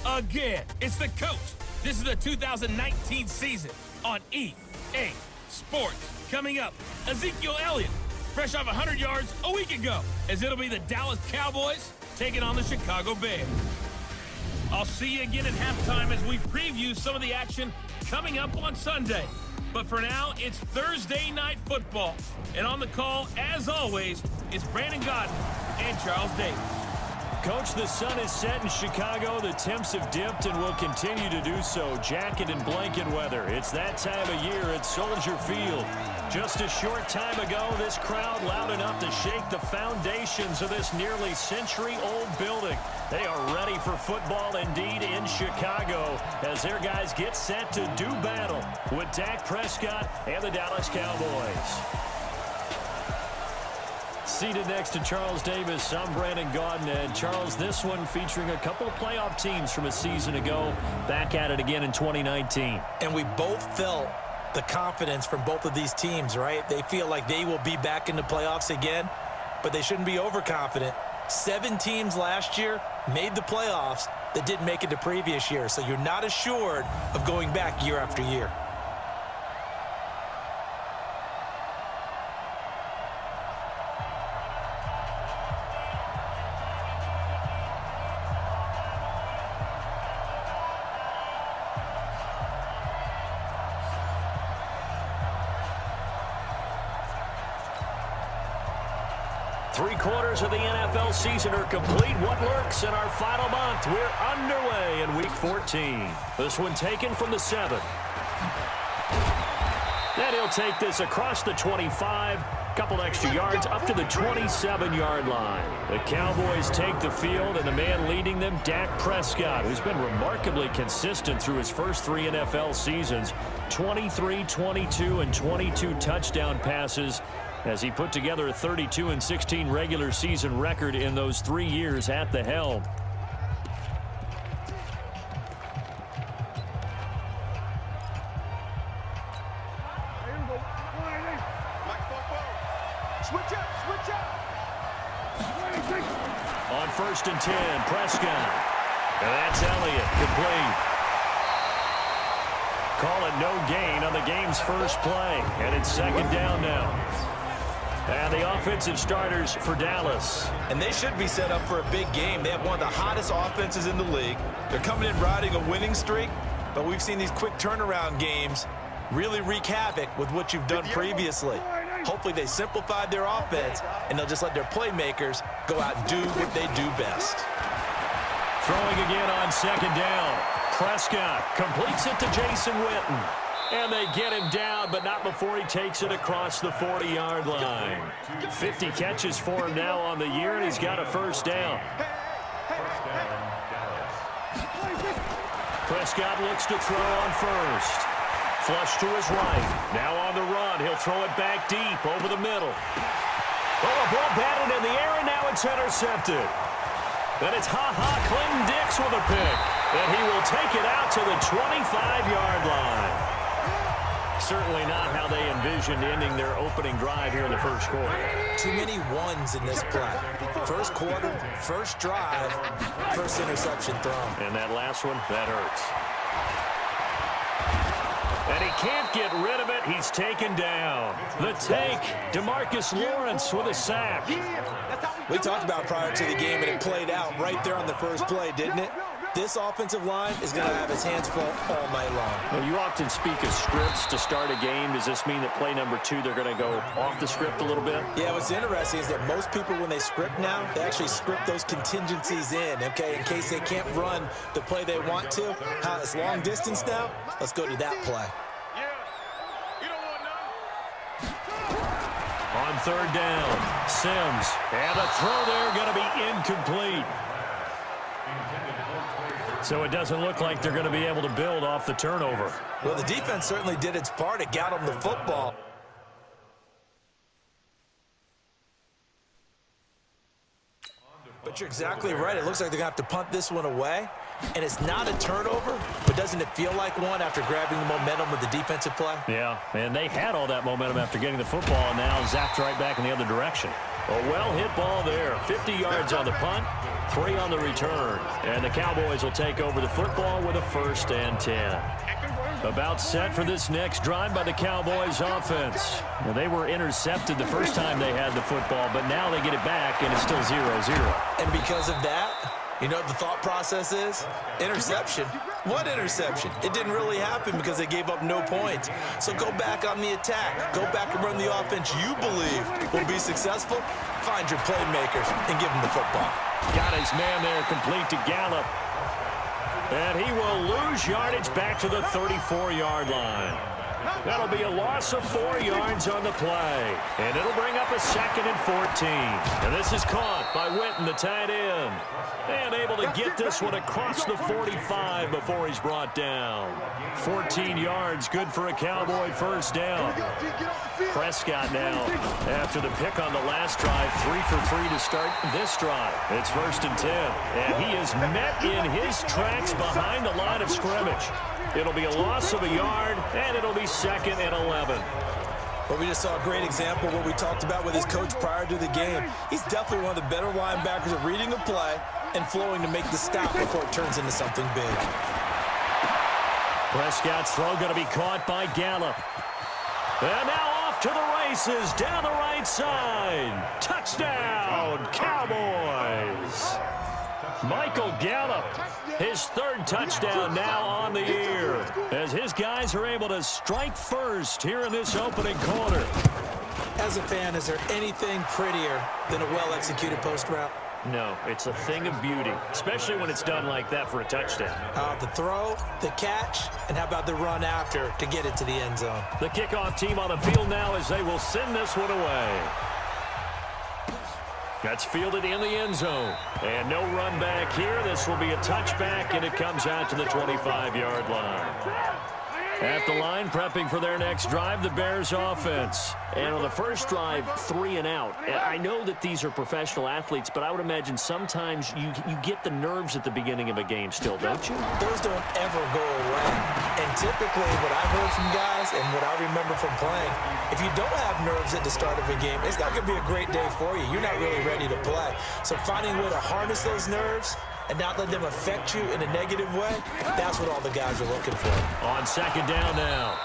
again. It's the coach. This is the 2019 season on EA Sports. Coming up, Ezekiel Elliott, fresh off 100 yards a week ago, as it'll be the Dallas Cowboys taking on the Chicago Bears. I'll see you again at halftime as we preview some of the action coming up on Sunday. But for now, it's Thursday Night Football. And on the call, as always, is Brandon Godden and Charles Davis. Coach, the sun is set in Chicago. The temps have dipped and will continue to do so. Jacket and blanket weather. It's that time of year at Soldier Field. Just a short time ago, this crowd loud enough to shake the foundations of this nearly century-old building. They are ready for football indeed in Chicago as their guys get set to do battle with Dak Prescott and the Dallas Cowboys. Seated next to Charles Davis, I'm Brandon Godden. And Charles, this one featuring a couple of playoff teams from a season ago, back at it again in 2019. And we both felt the confidence from both of these teams, right? They feel like they will be back in the playoffs again, but they shouldn't be overconfident. 7 teams last year made the playoffs that didn't make it the previous year, so you're not assured of going back year after year. Three-quarters of the NFL season are complete. What lurks in our final month? We're underway in Week 14. This one taken from the 7. And he'll take this across the 25. Couple extra yards up to the 27-yard line. The Cowboys take the field, and the man leading them, Dak Prescott, who's been remarkably consistent through his first 3 NFL seasons. 23, 22, and 22 touchdown passes, as he put together a 32-16 regular season record in those 3 years at the helm. On 1st and 10, Prescott. And that's Elliott, complete. Call it no gain on the game's first play. And it's 2nd down now. And the offensive starters for Dallas. And they should be set up for a big game. They have one of the hottest offenses in the league. They're coming in riding a winning streak, but we've seen these quick turnaround games really wreak havoc with what you've done previously. Hopefully they simplified their offense, and they'll just let their playmakers go out and do what they do best. Throwing again on 2nd down. Prescott completes it to Jason Witten. And they get him down, but not before he takes it across the 40-yard line. 50 catches for him now on the year, and he's got a 1st down. Prescott looks to throw on 1st. Flush to his right. Now on the run. He'll throw it back deep over the middle. Oh, a ball batted in the air, and now it's intercepted. Then it's Clinton Dix with a pick. And he will take it out to the 25-yard line. Certainly not how they envisioned ending their opening drive here in the first quarter. Too many ones in this play. First quarter, first drive, first interception thrown. And that last one, that hurts. And he can't get rid of it. He's taken down. The take, DeMarcus Lawrence with a sack. We talked about prior to the game, and it played out right there on the first play, didn't it? This offensive line is going to have his hands full all night long. Well, you often speak of scripts to start a game. Does this mean that play number 2, they're going to go off the script a little bit? Yeah, what's interesting is that most people, when they script now, they actually script those contingencies in, okay, in case they can't run the play they want to. How it's long distance now, let's go to that play. On 3rd down, Sims. And the throw there going to be incomplete. So it doesn't look like they're going to be able to build off the turnover. Well, the defense certainly did its part. It got them the football. But you're exactly right. It looks like they're going to have to punt this one away. And it's not a turnover, but doesn't it feel like one after grabbing the momentum with the defensive play? Yeah, and they had all that momentum after getting the football, and now zapped right back in the other direction. A well-hit ball there. 50 yards on the punt, 3 on the return. And the Cowboys will take over the football with a 1st and 10. About set for this next drive by the Cowboys offense. Well, they were intercepted the first time they had the football, but now they get it back, and it's still 0-0. And because of that, you know what the thought process is? Interception. What interception? It didn't really happen because they gave up no points. So go back on the attack. Go back and run the offense you believe will be successful. Find your playmakers and give them the football. Got his man there, complete to Gallup. And he will lose yardage back to the 34-yard line. That'll be a loss of 4 yards on the play. And it'll bring up a 2nd and 14. And this is caught by Witten, the tight end. And able to get this one across the 45 before he's brought down. 14 yards, good for a Cowboy 1st down. Prescott now, after the pick on the last drive, 3 for 3 to start this drive. It's 1st and 10. And he is met in his tracks behind the line of scrimmage. It'll be a loss of a yard, and it'll be 2nd and 11. Well, we just saw a great example of what we talked about with his coach prior to the game. He's definitely one of the better linebackers at reading a play and flowing to make the stop before it turns into something big. Prescott's throw going to be caught by Gallup. And now off to the races down the right side. Touchdown, Cowboys. Michael Gallup, his 3rd touchdown now on the year, as his guys are able to strike first here in this opening quarter. As a fan, is there anything prettier than a well-executed post route? No, it's a thing of beauty, especially when it's done like that for a touchdown. The throw, the catch, and how about the run after to get it to the end zone? The kickoff team on the field now as they will send this one away. That's fielded in the end zone. And no run back here. This will be a touchback, and it comes out to the 25-yard line. At the line, prepping for their next drive, the Bears offense. And on the first drive, 3 and out. And I know that these are professional athletes, but I would imagine sometimes you get the nerves at the beginning of a game still, don't you? Those don't ever go away. And typically what I've heard from guys and what I remember from playing, if you don't have nerves at the start of a game, it's not going to be a great day for you. You're not really ready to play. So finding a way to harness those nerves and not let them affect you in a negative way, that's what all the guys are looking for. On 2nd down now,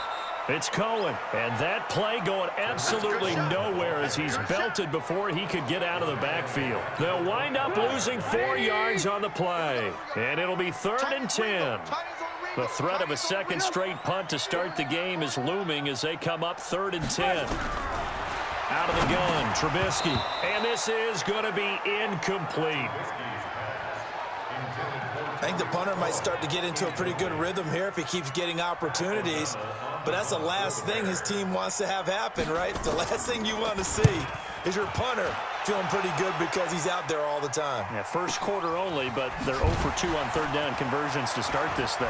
it's Cohen. And that play going absolutely nowhere as he's belted before he could get out of the backfield. They'll wind up losing 4 yards on the play. And it'll be 3rd and 10. The threat of a 2nd straight punt to start the game is looming as they come up 3rd and 10. Out of the gun, Trubisky. And this is going to be incomplete. I think the punter might start to get into a pretty good rhythm here if he keeps getting opportunities. But that's the last thing his team wants to have happen, right? The last thing you want to see is your punter feeling pretty good because he's out there all the time. Yeah, first quarter only, but they're 0 for 2 on 3rd down conversions to start this thing.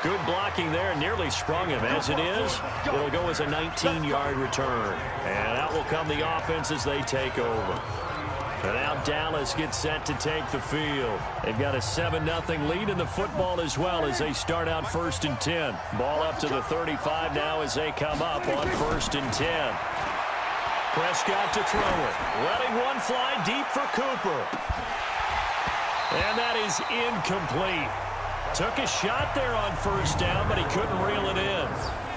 Good blocking there, nearly sprung him. As it is, it'll go as a 19-yard return. And out will come the offense as they take over. And now Dallas gets set to take the field. They've got a 7-0 lead in the football as well as they start out 1st and 10. Ball up to the 35 now as they come up on 1st and 10. Prescott to throw it. Letting one fly deep for Cooper. And that is incomplete. Took a shot there on 1st down, but he couldn't reel it in.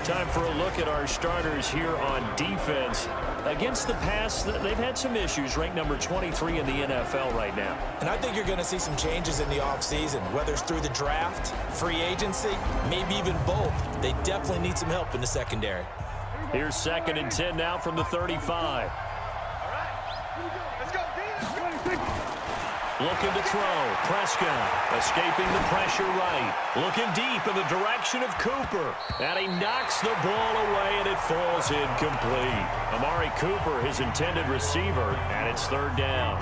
Time for a look at our starters here on defense. Against the pass, they've had some issues, ranked number 23 in the NFL right now. And I think you're going to see some changes in the offseason, whether it's through the draft, free agency, maybe even both. They definitely need some help in the secondary. Here's 2nd and 10 now from the 35. Looking to throw. Prescott escaping the pressure right. Looking deep in the direction of Cooper. And he knocks the ball away, and it falls incomplete. Amari Cooper, his intended receiver, and it's 3rd down.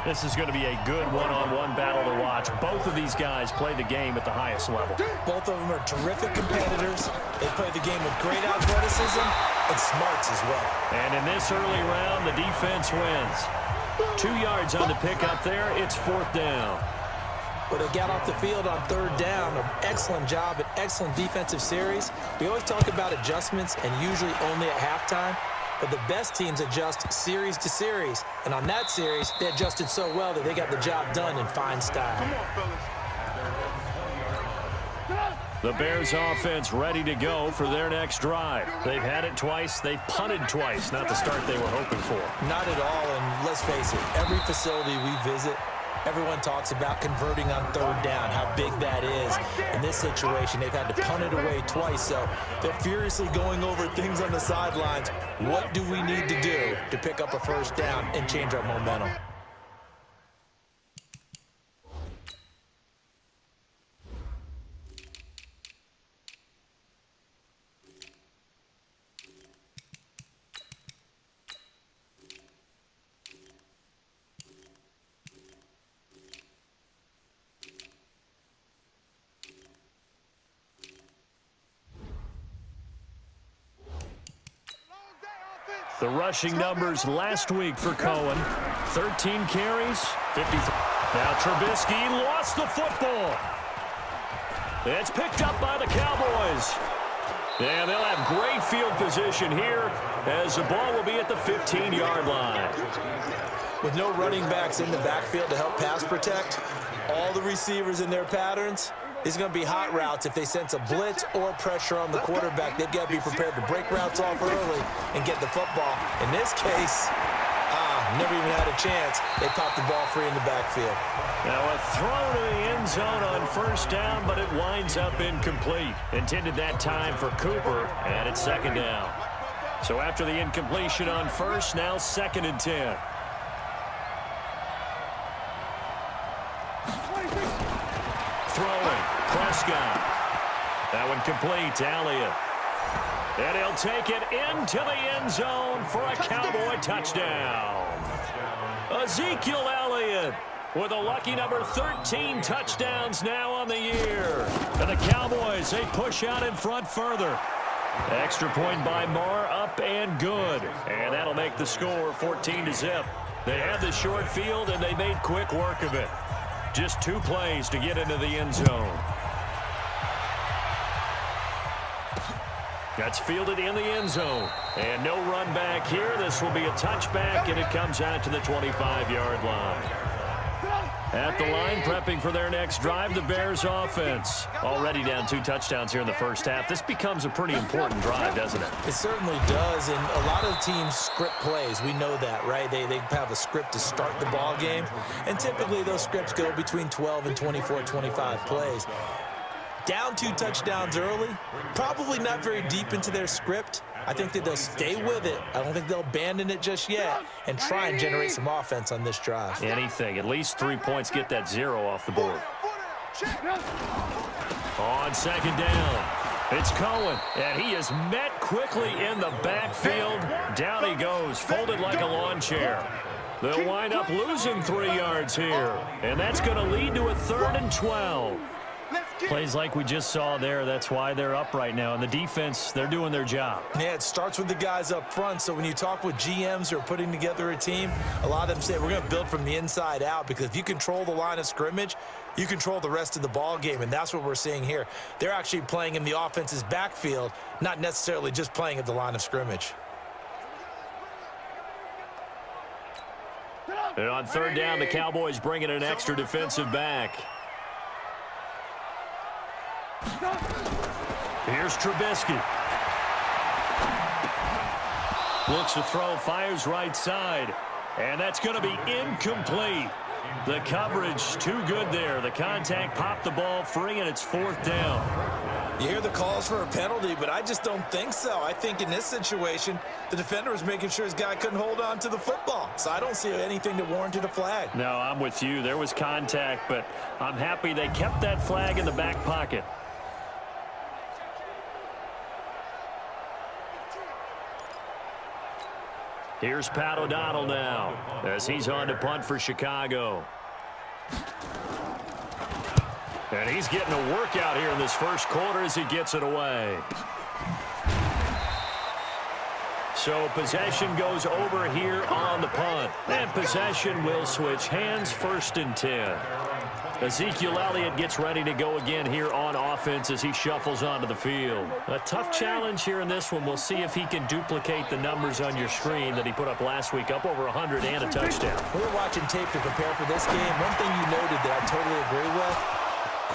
This is going to be a good one-on-one battle to watch. Both of these guys play the game at the highest level. Both of them are terrific competitors. They play the game with great athleticism and smarts as well. And in this early round, the defense wins. 2 yards on the pickup there. It's 4th down. But they got off the field on 3rd down. An excellent job, an excellent defensive series. We always talk about adjustments and usually only at halftime. but the best teams adjust series to series. And on that series, they adjusted so well that they got the job done in fine style. Come on, fellas. The Bears offense ready to go for their next drive. They've had it twice. They've punted twice. Not the start they were hoping for. Not at all, and let's face it, every facility we visit, everyone talks about converting on third down, how big that is. In this situation, they've had to punt it away twice, so they're furiously going over things on the sidelines. What do we need to do to pick up a first down and change our momentum? The rushing numbers last week for Cohen. 13 carries, 53. Now Trubisky lost the football. It's picked up by the Cowboys. And they'll have great field position here as the ball will be at the 15-yard line. With no running backs in the backfield to help pass protect, all the receivers in their patterns, it's going to be hot routes. If they sense a blitz or pressure on the quarterback, they've got to be prepared to break routes off early and get the football. In this case, never even had a chance. They popped the ball free in the backfield. Now a throw to the end zone on first down, but it winds up incomplete. Intended that time for Cooper, and it's second down. So after the incompletion on first, now 2nd and 10. Throwing, Prescott. That one complete to Elliott. And he'll take it into the end zone for a Cowboy touchdown. Ezekiel Elliott with a lucky number 13 touchdowns now on the year. And the Cowboys, they push out in front further. Extra point by Marr, up and good. And that'll make the score 14-0. They had the short field, and they made quick work of it. Just 2 plays to get into the end zone. That's fielded in the end zone. And no run back here. This will be a touchback, and it comes out to the 25-yard line. At the line, prepping for their next drive, the Bears offense. Already down 2 touchdowns here in the first half. This becomes a pretty important drive, doesn't it? It certainly does, and a lot of teams script plays. We know that, right? They have a script to start the ball game, and typically those scripts go between 12 and 24, 25 plays. Down 2 touchdowns early, probably not very deep into their script. I think that they'll stay with it. I don't think they'll abandon it just yet and try and generate some offense on this drive. Anything. At least 3 points, get that 0 off the board. On second down, it's Cohen, and he is met quickly in the backfield. Down he goes, folded like a lawn chair. They'll wind up losing 3 yards here, and that's going to lead to a 3rd and 12. Plays like we just saw there. That's why they're up right now. And the defense, they're doing their job. Yeah, it starts with the guys up front. So when you talk with GMs who are putting together a team, a lot of them say we're going to build from the inside out, because if you control the line of scrimmage, you control the rest of the ball game. And that's what we're seeing here. They're actually playing in the offense's backfield, not necessarily just playing at the line of scrimmage. And on 3rd down, the Cowboys bring in an extra defensive back. Here's Trubisky. Looks to throw, fires right side. And that's going to be incomplete. The coverage too good there. The contact popped the ball free, and it's 4th down. You hear the calls for a penalty, but I just don't think so. I think in this situation, the defender was making sure his guy couldn't hold on to the football. So I don't see anything that warranted a flag. No, I'm with you. There was contact, but I'm happy they kept that flag in the back pocket. Here's Pat O'Donnell now as he's on to punt for Chicago. And he's getting a workout here in this first quarter as he gets it away. So possession goes over here on the punt. And possession will switch hands, 1st and 10. Ezekiel Elliott gets ready to go again here on offense as he shuffles onto the field. A tough challenge here in this one. We'll see if he can duplicate the numbers on your screen that he put up last week, up over 100 and a touchdown. We were watching tape to prepare for this game. One thing you noted that I totally agree with,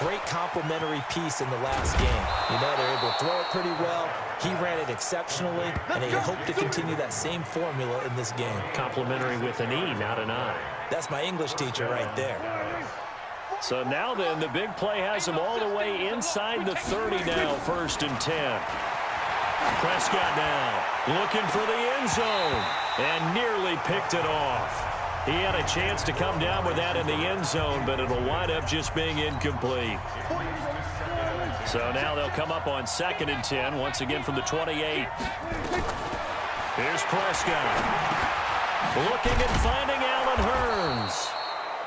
great complimentary piece in the last game. You know, they're able to throw it pretty well. He ran it exceptionally, and they hope to continue that same formula in this game. Complimentary with an E, not an I. That's my English teacher right there. So now then, the big play has him all the way inside the 30 now, 1st and 10. Prescott now looking for the end zone and nearly picked it off. He had a chance to come down with that in the end zone, but it'll wind up just being incomplete. So now they'll come up on 2nd and 10, once again from the 28. Here's Prescott. Looking and finding Allen Hurns.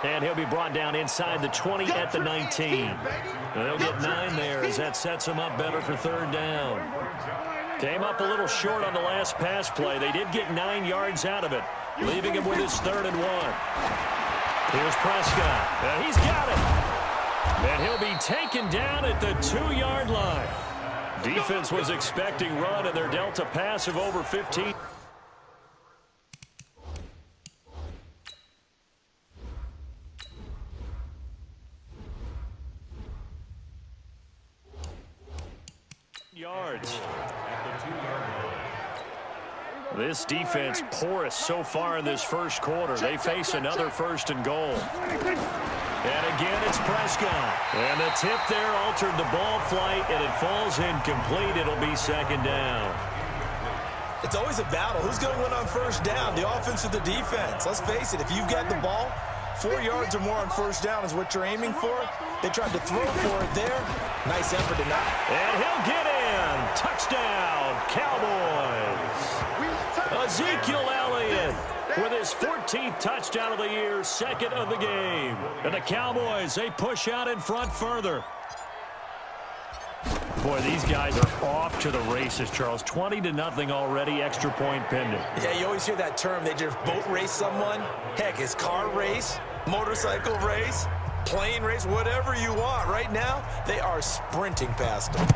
And he'll be brought down inside the 20 at the 19. They'll get 9 there as that sets him up better for 3rd down. Came up a little short on the last pass play. They did get 9 yards out of it, leaving him with his 3rd and 1. Here's Prescott. And he's got it. And he'll be taken down at the 2-yard line. Defense was expecting run, and they're dealt a pass of over 15. Yards. This defense porous so far in this first quarter. They face another 1st and goal. And again, it's Prescott. And the tip there altered the ball flight, and it falls incomplete. It'll be 2nd down. It's always a battle. Who's going to win on 1st down, the offense or the defense? Let's face it, if you've got the ball, 4 yards or more on 1st down is what you're aiming for. They tried to throw for it there. Nice effort tonight. And he'll get in. Touchdown, Cowboys. Ezekiel Elliott with his 14th touchdown of the year, 2nd of the game. And the Cowboys, they push out in front further. Boy, these guys are off to the races, Charles. 20-0 already, extra point pending. Yeah, you always hear that term. They just boat race someone. Heck, it's car race, motorcycle race, plane race, whatever you want. Right now, they are sprinting past them.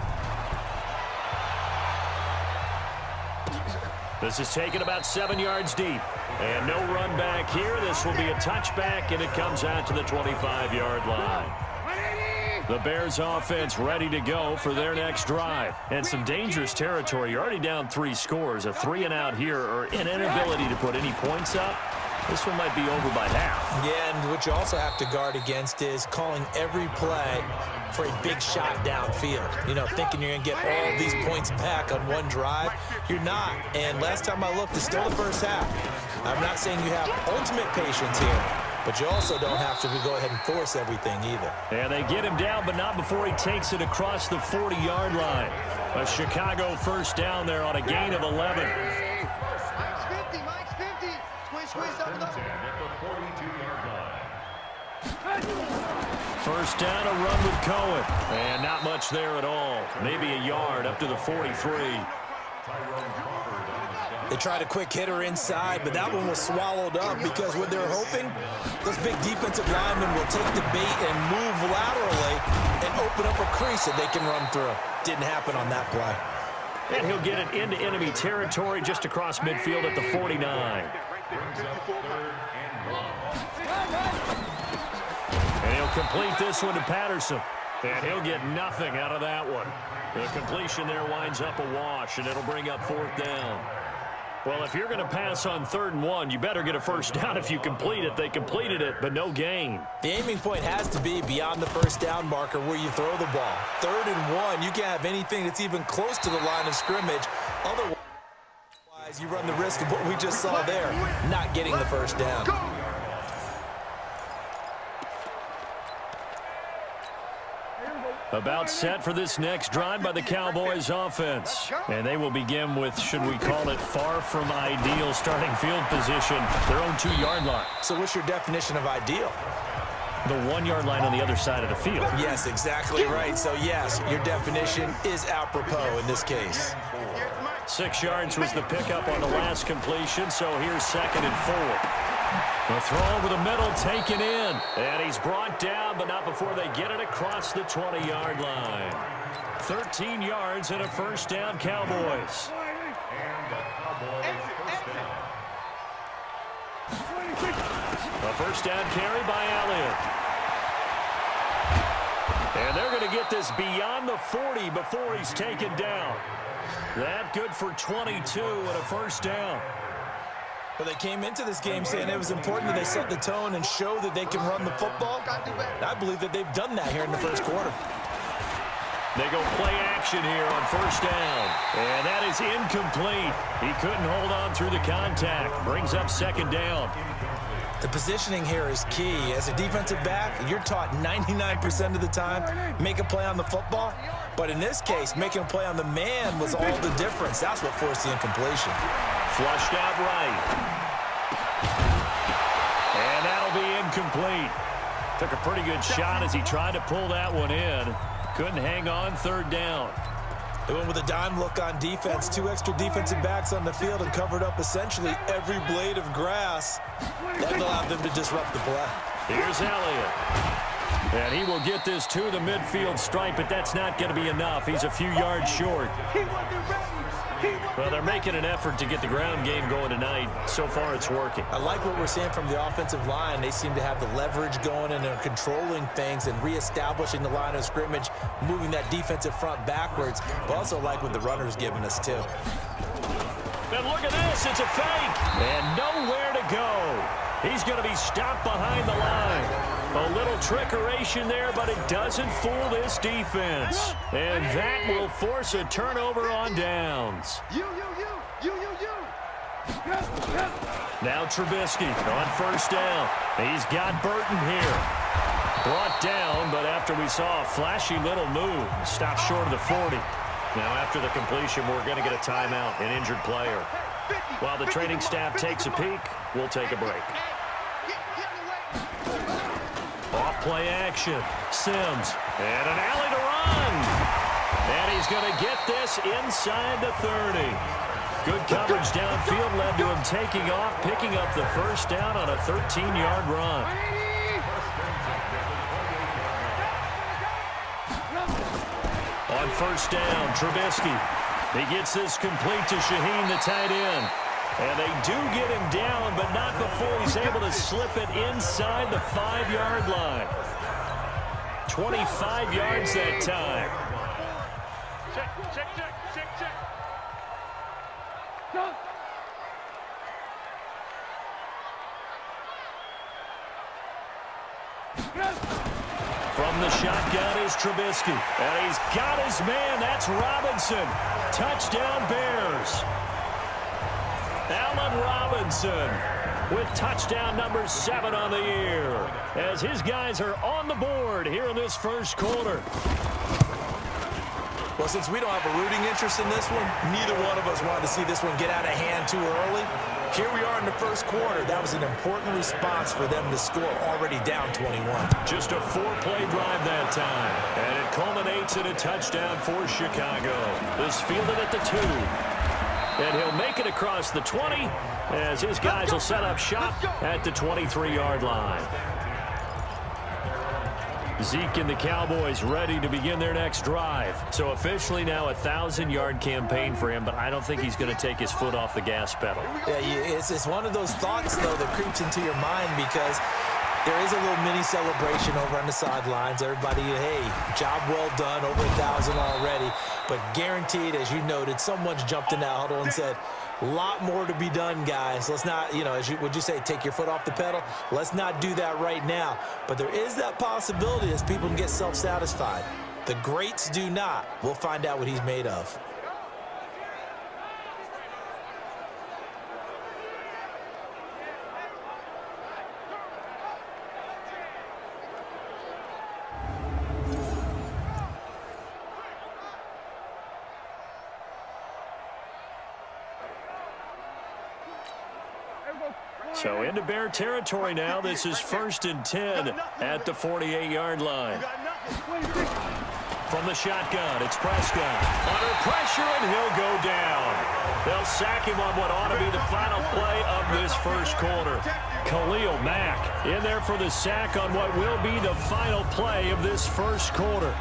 This is taken about 7 yards deep. And no run back here. This will be a touchback, and it comes out to the 25-yard line. The Bears offense ready to go for their next drive. And some dangerous territory. You're already down 3 scores. A 3-and-out here or an inability to put any points up. This one might be over by half. Yeah, and what you also have to guard against is calling every play for a big shot downfield. You know, thinking you're going to get all these points back on one drive. You're not. And last time I looked, it's still the first half. I'm not saying you have ultimate patience here, but you also don't have to go ahead and force everything either. And they get him down, but not before he takes it across the 40-yard line. A Chicago 1st down there on a gain of 11. First down, a run with Cohen. And not much there at all. Maybe a yard up to the 43. They tried a quick hitter inside, but that one was swallowed up because what they're hoping, those big defensive linemen will take the bait and move laterally and open up a crease that they can run through. Didn't happen on that play. And he'll get it into enemy territory just across midfield at the 49. And he'll complete this one to Patterson. And he'll get nothing out of that one. The completion there winds up a wash, and it'll bring up 4th down. Well, if you're going to pass on 3rd and 1, you better get a 1st down if you complete it. They completed it, but no gain. The aiming point has to be beyond the 1st down marker where you throw the ball. 3rd and 1, you can't have anything that's even close to the line of scrimmage. Otherwise, you run the risk of what we just saw there, not getting the 1st down. About set for this next drive by the Cowboys offense. And they will begin with, should we call it, far from ideal starting field position, their own 2-yard line. So what's your definition of ideal? The 1-yard line on the other side of the field. Yes, exactly right. So, yes, your definition is apropos in this case. 6 yards was the pickup on the last completion, so here's 2nd and 4. The throw over the middle taken in. And he's brought down, but not before they get it across the 20-yard line. 13 yards and a first down, Cowboys. A first down carry by Elliott. And they're going to get this beyond the 40 before he's taken down. That good for 22 and a first down. Well, they came into this game saying it was important that they set the tone and show that they can run the football. And I believe that they've done that here in the first quarter. They go play action here on first down. And that is incomplete. He couldn't hold on through the contact. Brings up second down. The positioning here is key. As a defensive back, you're taught 99% of the time, make a play on the football. But in this case, making a play on the man was all the difference. That's what forced the incompletion. Flushed out right. And that'll be incomplete. Took a pretty good shot as he tried to pull that one in. Couldn't hang on third down. They went with a dime look on defense. 2 extra defensive backs on the field and covered up essentially every blade of grass. That allowed them to disrupt the play. Here's Elliott. And he will get this to the midfield stripe, but that's not going to be enough. He's a few yards short. Well, they're making an effort to get the ground game going tonight. So far, it's working. I like what we're seeing from the offensive line. They seem to have the leverage going and they're controlling things and reestablishing the line of scrimmage, moving that defensive front backwards. But also like what the runner's giving us, too. And look at this. It's a fake. And nowhere to go. He's going to be stopped behind the line. A little trickeration there, but it doesn't fool this defense. And that will force a turnover on downs. Now Trubisky on first down. He's got Burton here. Brought down, but after we saw a flashy little move, stopped short of the 40. Now after the completion, we're going to get a timeout, an injured player. While the training staff takes a peek, we'll take a break. Off play action. Sims. And an alley to run. And he's going to get this inside the 30. Good coverage downfield led to him taking off, picking up the first down on a 13-yard run. On first down, Trubisky. He gets this complete to Shaheen, the tight end. And they do get him down, but not before he's able to slip it inside the 5-yard line. 25 yards that time. Check. From the shotgun is Trubisky. And he's got his man. That's Robinson. Touchdown Bears. Allen Robinson with touchdown number 7 on the year as his guys are on the board here in this first quarter. Well, since we don't have a rooting interest in this one, neither one of us wanted to see this one get out of hand too early. Here we are in the first quarter. That was an important response for them to score already down 21. Just a 4-play drive that time, and it culminates in a touchdown for Chicago. This fielded at the 2. And he'll make it across the 20 as his guys will set up shop at the 23-yard line. Zeke and the Cowboys ready to begin their next drive. So officially now a 1,000-yard campaign for him, but I don't think he's going to take his foot off the gas pedal. Yeah, it's one of those thoughts, though, that creeps into your mind because there is a little mini celebration over on the sidelines. Everybody, hey, job well done, over 1,000 already. But guaranteed, as you noted, someone's jumped in that huddle and said, a lot more to be done, guys. Let's not, would you say, take your foot off the pedal? Let's not do that right now. But there is that possibility as people can get self-satisfied. The greats do not. We'll find out what he's made of. So into Bear territory now. This is 1st and 10 at the 48-yard line. From the shotgun, it's Prescott. Under pressure, and he'll go down. They'll sack him on what ought to be the final play of this first quarter. Khalil Mack in there for the sack on what will be the final play of this first quarter.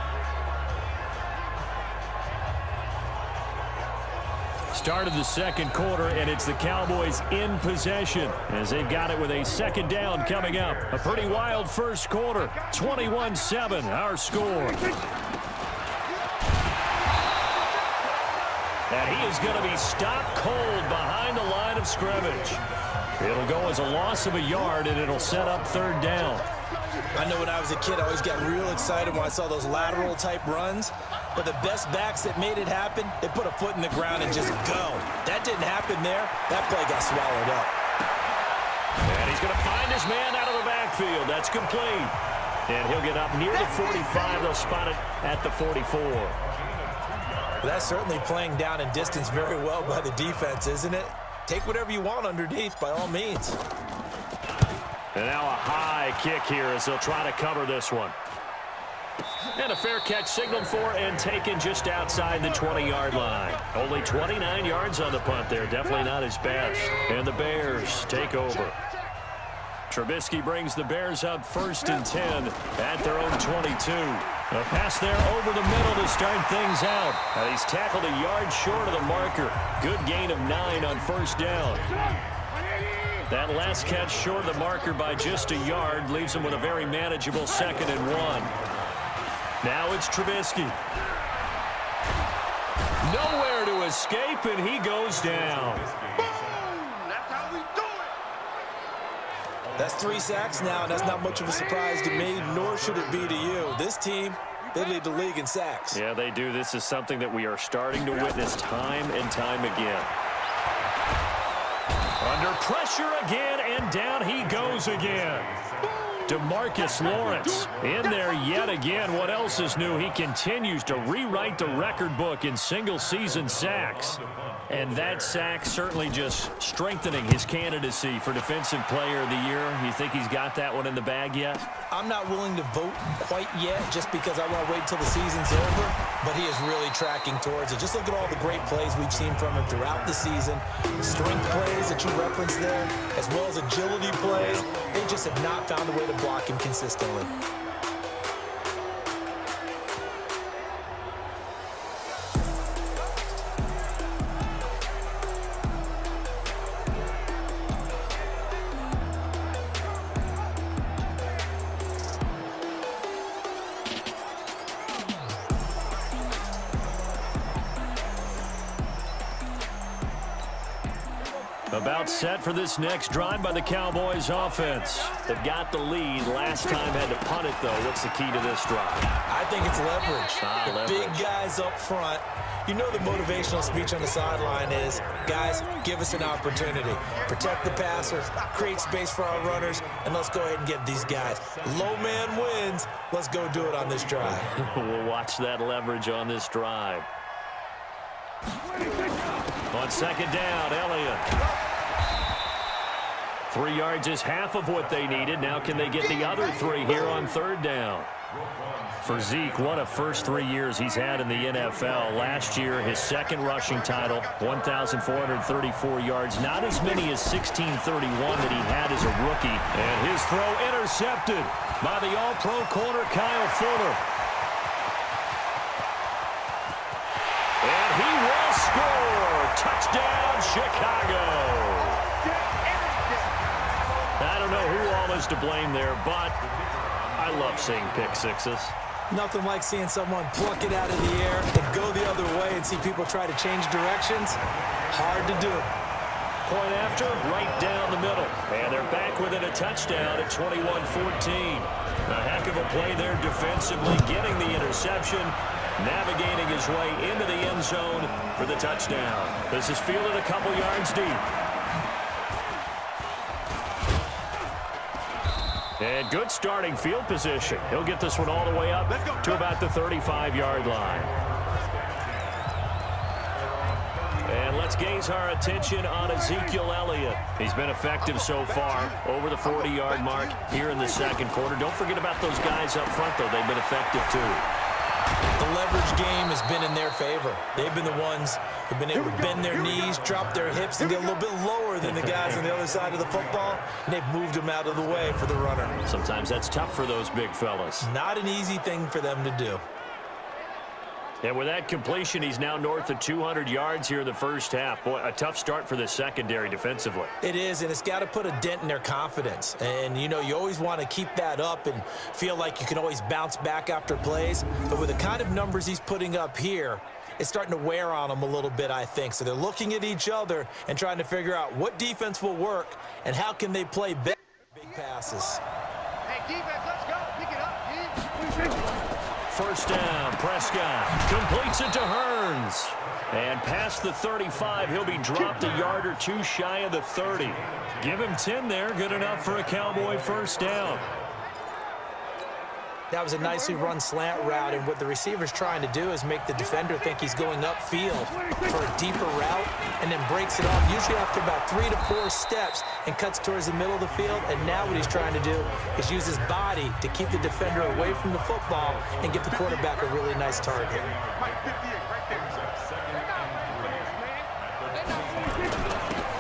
Start of the second quarter, and it's the Cowboys in possession as they've got it with a second down coming up. A pretty wild first quarter. 21-7, our score. And he is going to be stopped cold behind the line of scrimmage. It'll go as a loss of a yard, and it'll set up third down. I know when I was a kid, I always got real excited when I saw those lateral-type runs. But the best backs that made it happen, they put a foot in the ground and just go. That didn't happen there. That play got swallowed up. And he's going to find his man out of the backfield. That's complete. And he'll get up near the 45. They'll spot it at the 44. That's certainly playing down in distance very well by the defense, isn't it? Take whatever you want underneath, by all means. And now a high kick here as they'll try to cover this one. And a fair catch signaled for and taken just outside the 20-yard line. Only 29 yards on the punt there. Definitely not his best. And the Bears take over. Trubisky brings the Bears up 1st and 10 at their own 22. A pass there over the middle to start things out. He's tackled a yard short of the marker. Good gain of 9 on first down. That last catch short of the marker by just a yard leaves him with a very manageable 2nd and 1. Now it's Trubisky. Nowhere to escape, and he goes down. That's how we do it. That's 3 sacks now, and that's not much of a surprise to me, nor should it be to you. This team, they lead the league in sacks. Yeah, they do. This is something that we are starting to witness time and time again. Under pressure again, and down he goes again. DeMarcus Lawrence in there yet again. What else is new? He continues to rewrite the record book in single-season sacks. And that sack certainly just strengthening his candidacy for Defensive Player of the Year. You think he's got that one in the bag yet? I'm not willing to vote quite yet just because I want to wait until the season's over, but he is really tracking towards it. Just look at all the great plays we've seen from him throughout the season. Strength plays that you referenced there, as well as agility plays. They just have not found a way to block him consistently. About set for this next drive by the Cowboys offense. They've got the lead. Last time had to punt it, though. What's the key to this drive? I think it's leverage. The leverage. Big guys up front. You know the motivational speech on the sideline is, guys, give us an opportunity. Protect the passer, create space for our runners, and let's go ahead and get these guys. Low man wins. Let's go do it on this drive. We'll watch that leverage on this drive. On 2nd down, Elliott. 3 yards is half of what they needed. Now can they get the other 3 here on 3rd down? For Zeke, what a first 3 years he's had in the NFL. Last year, his 2nd rushing title, 1,434 yards. Not as many as 1,631 that he had as a rookie. And his throw intercepted by the All-Pro corner, Kyle Fuller. And he will score. Touchdown, Chicago. I don't know who all is to blame there, but I love seeing pick sixes. Nothing like seeing someone pluck it out of the air and go the other way and see people try to change directions. Hard to do. Point after, right down the middle. And they're back within a touchdown at 21-14. A heck of a play there defensively, getting the interception, navigating his way into the end zone for the touchdown. This is fielded a couple yards deep. And good starting field position. He'll get this one all the way up to about the 35-yard line. And let's gaze our attention on Ezekiel Elliott. He's been effective so far, over the 40-yard mark here in the second quarter. Don't forget about those guys up front, though. They've been effective, too. The leverage game has been in their favor. They've been the ones who've been able to bend their knees, drop their hips, and get a little bit lower than the guys on the other side of the football, and they've moved them out of the way for the runner. Sometimes that's tough for those big fellas. Not an easy thing for them to do. And with that completion, he's now north of 200 yards here in the first half. Boy, a tough start for the secondary defensively. It is, and it's got to put a dent in their confidence. And, you know, you always want to keep that up and feel like you can always bounce back after plays. But with the kind of numbers he's putting up here, it's starting to wear on them a little bit, I think. So they're looking at each other and trying to figure out what defense will work and how can they play big passes. Hey, defense, let's go. Pick it up, First down, Prescott completes it to Hearns. And past the 35, he'll be dropped a yard or two shy of the 30. Give him 10 there, good enough for a Cowboy first down. That was a nicely run slant route, and what the receiver's trying to do is make the defender think he's going upfield for a deeper route and then breaks it off, usually after about 3 to 4 steps, and cuts towards the middle of the field. And now what he's trying to do is use his body to keep the defender away from the football and give the quarterback a really nice target.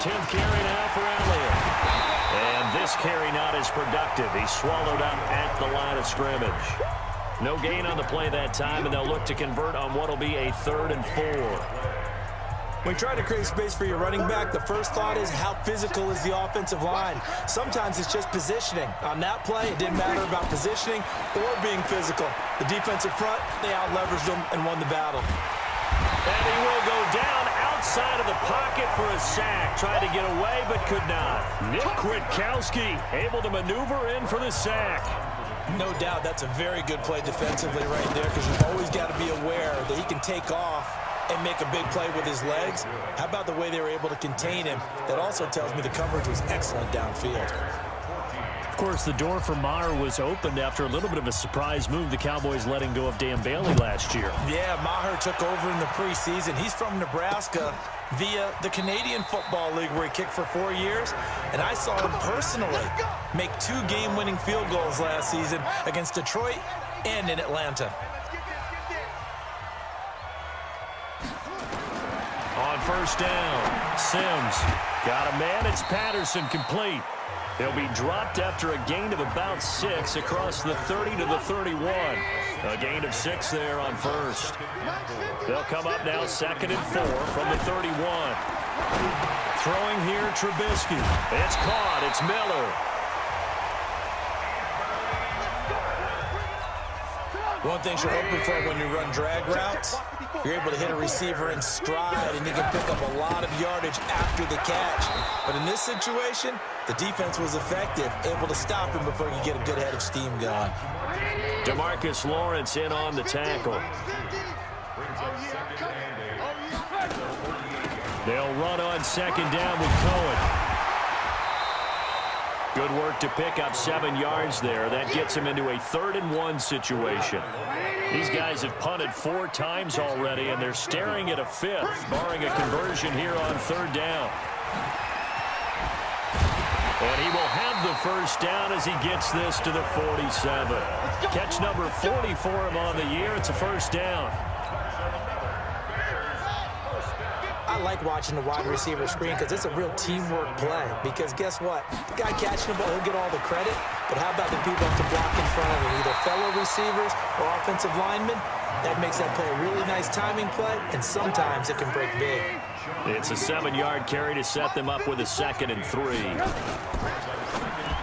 10th carry now for Elliott. And this carry not as productive. He's swallowed up at the line of scrimmage. No gain on the play that time, and they'll look to convert on what will be a 3rd and 4. When you try to create space for your running back, the first thought is how physical is the offensive line. Sometimes it's just positioning. On that play, it didn't matter about positioning or being physical. The defensive front, they out-leveraged them and won the battle. And he will go down outside of the pocket for a sack. Tried to get away, but could not. Nick Kwiatkowski able to maneuver in for the sack. No doubt that's a very good play defensively right there, because you've always got to be aware that he can take off and make a big play with his legs. How about the way they were able to contain him? That also tells me the coverage was excellent downfield. Of course, the door for Maher was opened after a little bit of a surprise move, the Cowboys letting go of Dan Bailey last year. Yeah, Maher took over in the preseason. He's from Nebraska via the Canadian Football League, where he kicked for 4 years. And I saw him personally make 2 game-winning field goals last season against Detroit and in Atlanta. On first down, Sims got a man. It's Patterson complete. He'll be dropped after a gain of about 6 across the 30 to the 31. A gain of 6 there on first. They'll come up now 2nd and 4 from the 31. Throwing here, Trubisky. It's caught. It's Miller. One thing you're hoping for when you run drag routes, you're able to hit a receiver in stride, and you can pick up a lot of yardage after the catch. But in this situation, the defense was effective, able to stop him before he could get a good head of steam going. DeMarcus Lawrence in on the tackle. They'll run on 2nd down with Cohen. Good work to pick up 7 yards there. That gets him into a 3rd and 1 situation. These guys have punted 4 times already, and they're staring at a 5th, barring a conversion here on 3rd down. And he will have the first down as he gets this to the 47. Catch number 40 for him on the year. It's a first down. I like watching the wide receiver screen because it's a real teamwork play. Because guess what? The guy catching the ball, he'll get all the credit. But how about the people to block in front of him, either fellow receivers or offensive linemen? That makes that play a really nice timing play, and sometimes it can break big. It's a 7-yard carry to set them up with a 2nd and 3.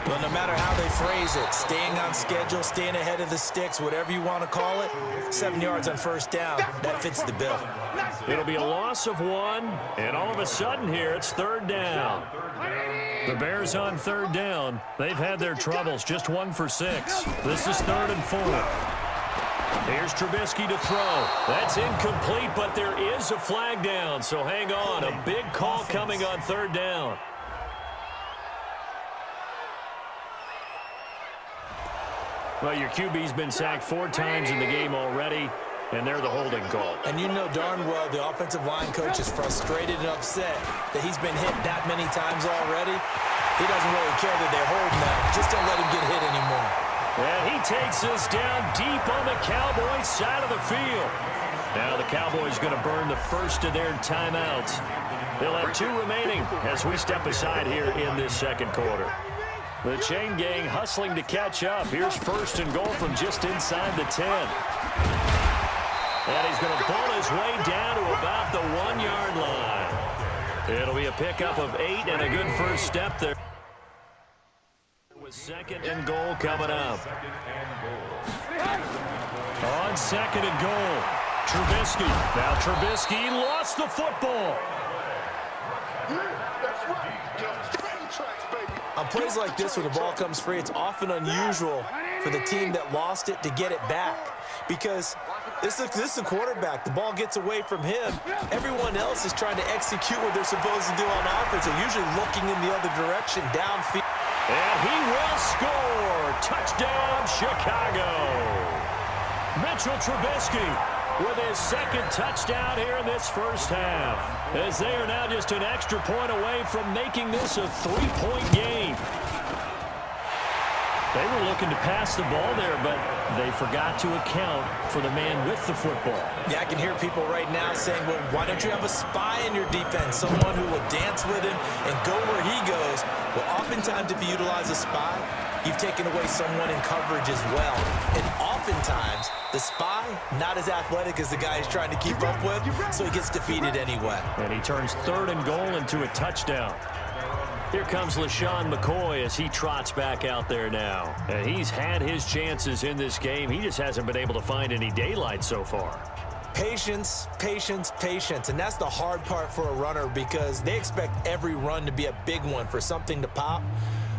Well, no matter how they phrase it, staying on schedule, staying ahead of the sticks, whatever you want to call it, 7 yards on first down, that fits the bill. It'll be a loss of 1, and all of a sudden here, it's 3rd down. The Bears on 3rd down. They've had their troubles, just 1 for 6. This is 3rd and 4. Here's Trubisky to throw. That's incomplete, but there is a flag down, so hang on. A big call coming on 3rd down. Well, your QB's been sacked 4 times in the game already, and they're the holding call. And you know darn well the offensive line coach is frustrated and upset that he's been hit that many times already. He doesn't really care that they're holding that. Just don't let him get hit anymore. And he takes this down deep on the Cowboys side of the field. Now the Cowboys going to burn the first of their timeouts. They'll have 2 remaining as we step aside here in this second quarter. The chain gang hustling to catch up. Here's first and goal from just inside the 10. And he's going to pull his way down to about the 1-yard line. It'll be a pickup of 8 and a good first step there. With second and goal coming up. On second and goal, Trubisky. Now Trubisky lost the football. On plays like this, when the ball comes free, it's often unusual for the team that lost it to get it back. Because this is a quarterback. The ball gets away from him. Everyone else is trying to execute what they're supposed to do on offense. They're usually looking in the other direction, downfield. And he will score. Touchdown, Chicago. Mitchell Trubisky with his second touchdown here in this first half, as they are now just an extra point away from making this a 3-point game. They were looking to pass the ball there, but they forgot to account for the man with the football. Yeah, I can hear people right now saying, well, why don't you have a spy in your defense, someone who will dance with him and go where he goes? Well, oftentimes if you utilize a spy, you've taken away someone in coverage as well. And oftentimes, the spy, not as athletic as the guy he's trying to keep up with, so he gets defeated anyway. And he turns third and goal into a touchdown. Here comes LaShawn McCoy as he trots back out there now. And he's had his chances in this game. He just hasn't been able to find any daylight so far. Patience, patience, patience. And that's the hard part for a runner, because they expect every run to be a big one for something to pop.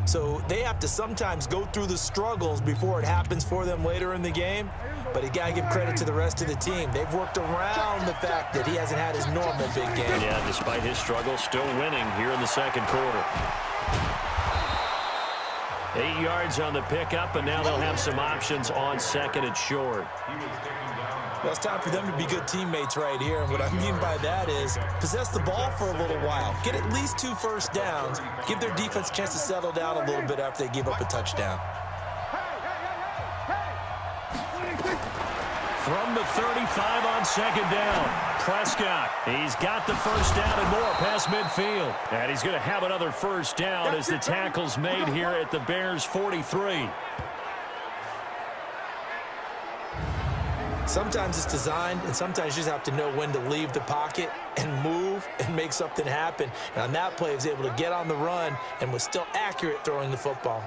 So they have to sometimes go through the struggles before it happens for them later in the game. But you got to give credit to the rest of the team. They've worked around the fact that he hasn't had his normal big game. Yeah, despite his struggles, still winning here in the second quarter. 8 yards on the pickup, and now they'll have some options on second and short. Well, it's time for them to be good teammates right here. And what I mean by that is possess the ball for a little while. Get at least 2 first downs. Give their defense a chance to settle down a little bit after they give up a touchdown. From the 35 on second down, Prescott. He's got the first down and more past midfield. And he's going to have another first down as the tackle's made here at the Bears' 43. Sometimes it's designed, and sometimes you just have to know when to leave the pocket and move and make something happen. And on that play, he was able to get on the run and was still accurate throwing the football.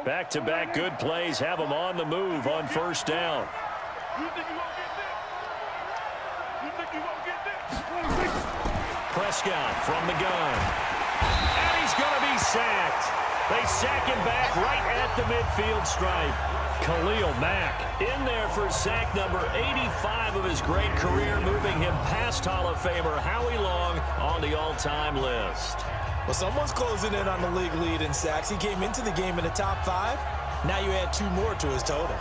Back-to-back good plays have them on the move on first down. Prescott from the gun. And he's going to be sacked. They sack him back right at the midfield stripe. Khalil Mack in there for sack number 85 of his great career, moving him past Hall of Famer Howie Long on the all-time list. Well, someone's closing in on the league lead in sacks. He came into the game in the top 5. Now you add 2 more to his total.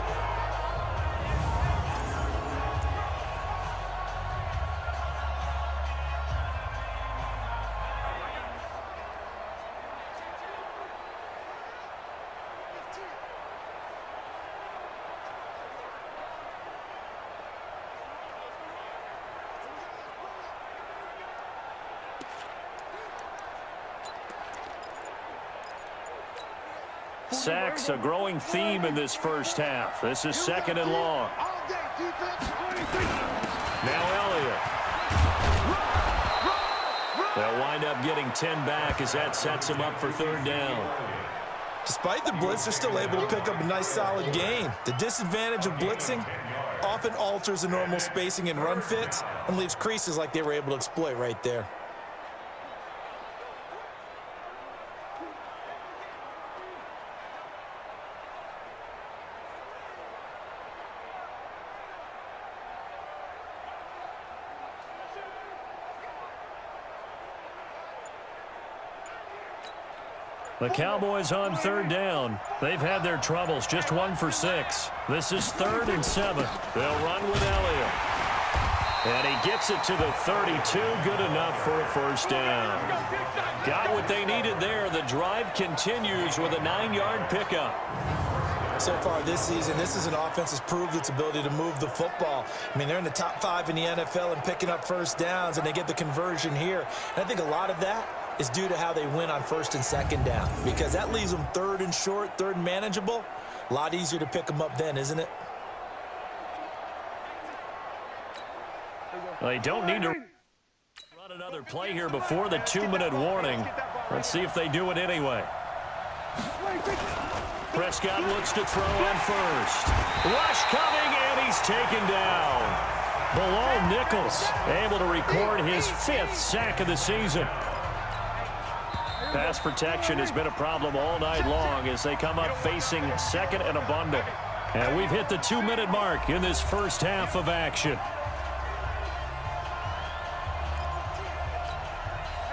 Sacks, a growing theme in this first half. This is second and long. Now Elliott. They'll wind up getting 10 back as that sets them up for third down. Despite the blitz, they're still able to pick up a nice solid gain. The disadvantage of blitzing often alters the normal spacing and run fits and leaves creases like they were able to exploit right there. The Cowboys on third down. They've had their troubles, just 1 for 6. This is 3rd and 7. They'll run with Elliott. And he gets it to the 32. Good enough for a first down. Got what they needed there. The drive continues with a 9-yard pickup. So far this season, this is an offense that's proved its ability to move the football. I mean, they're in the top 5 in the NFL and picking up first downs, and they get the conversion here. And I think a lot of that is due to how they win on first and second down, because that leaves them third and short, third and manageable. A lot easier to pick them up then, isn't it? They don't need to run another play here before the 2-minute warning. Let's see if they do it anyway. Prescott looks to throw on first. Rush coming, and he's taken down. Below Nichols, able to record his 5th sack of the season. Pass protection has been a problem all night long as they come up facing second and abundant. And we've hit the 2-minute mark in this first half of action.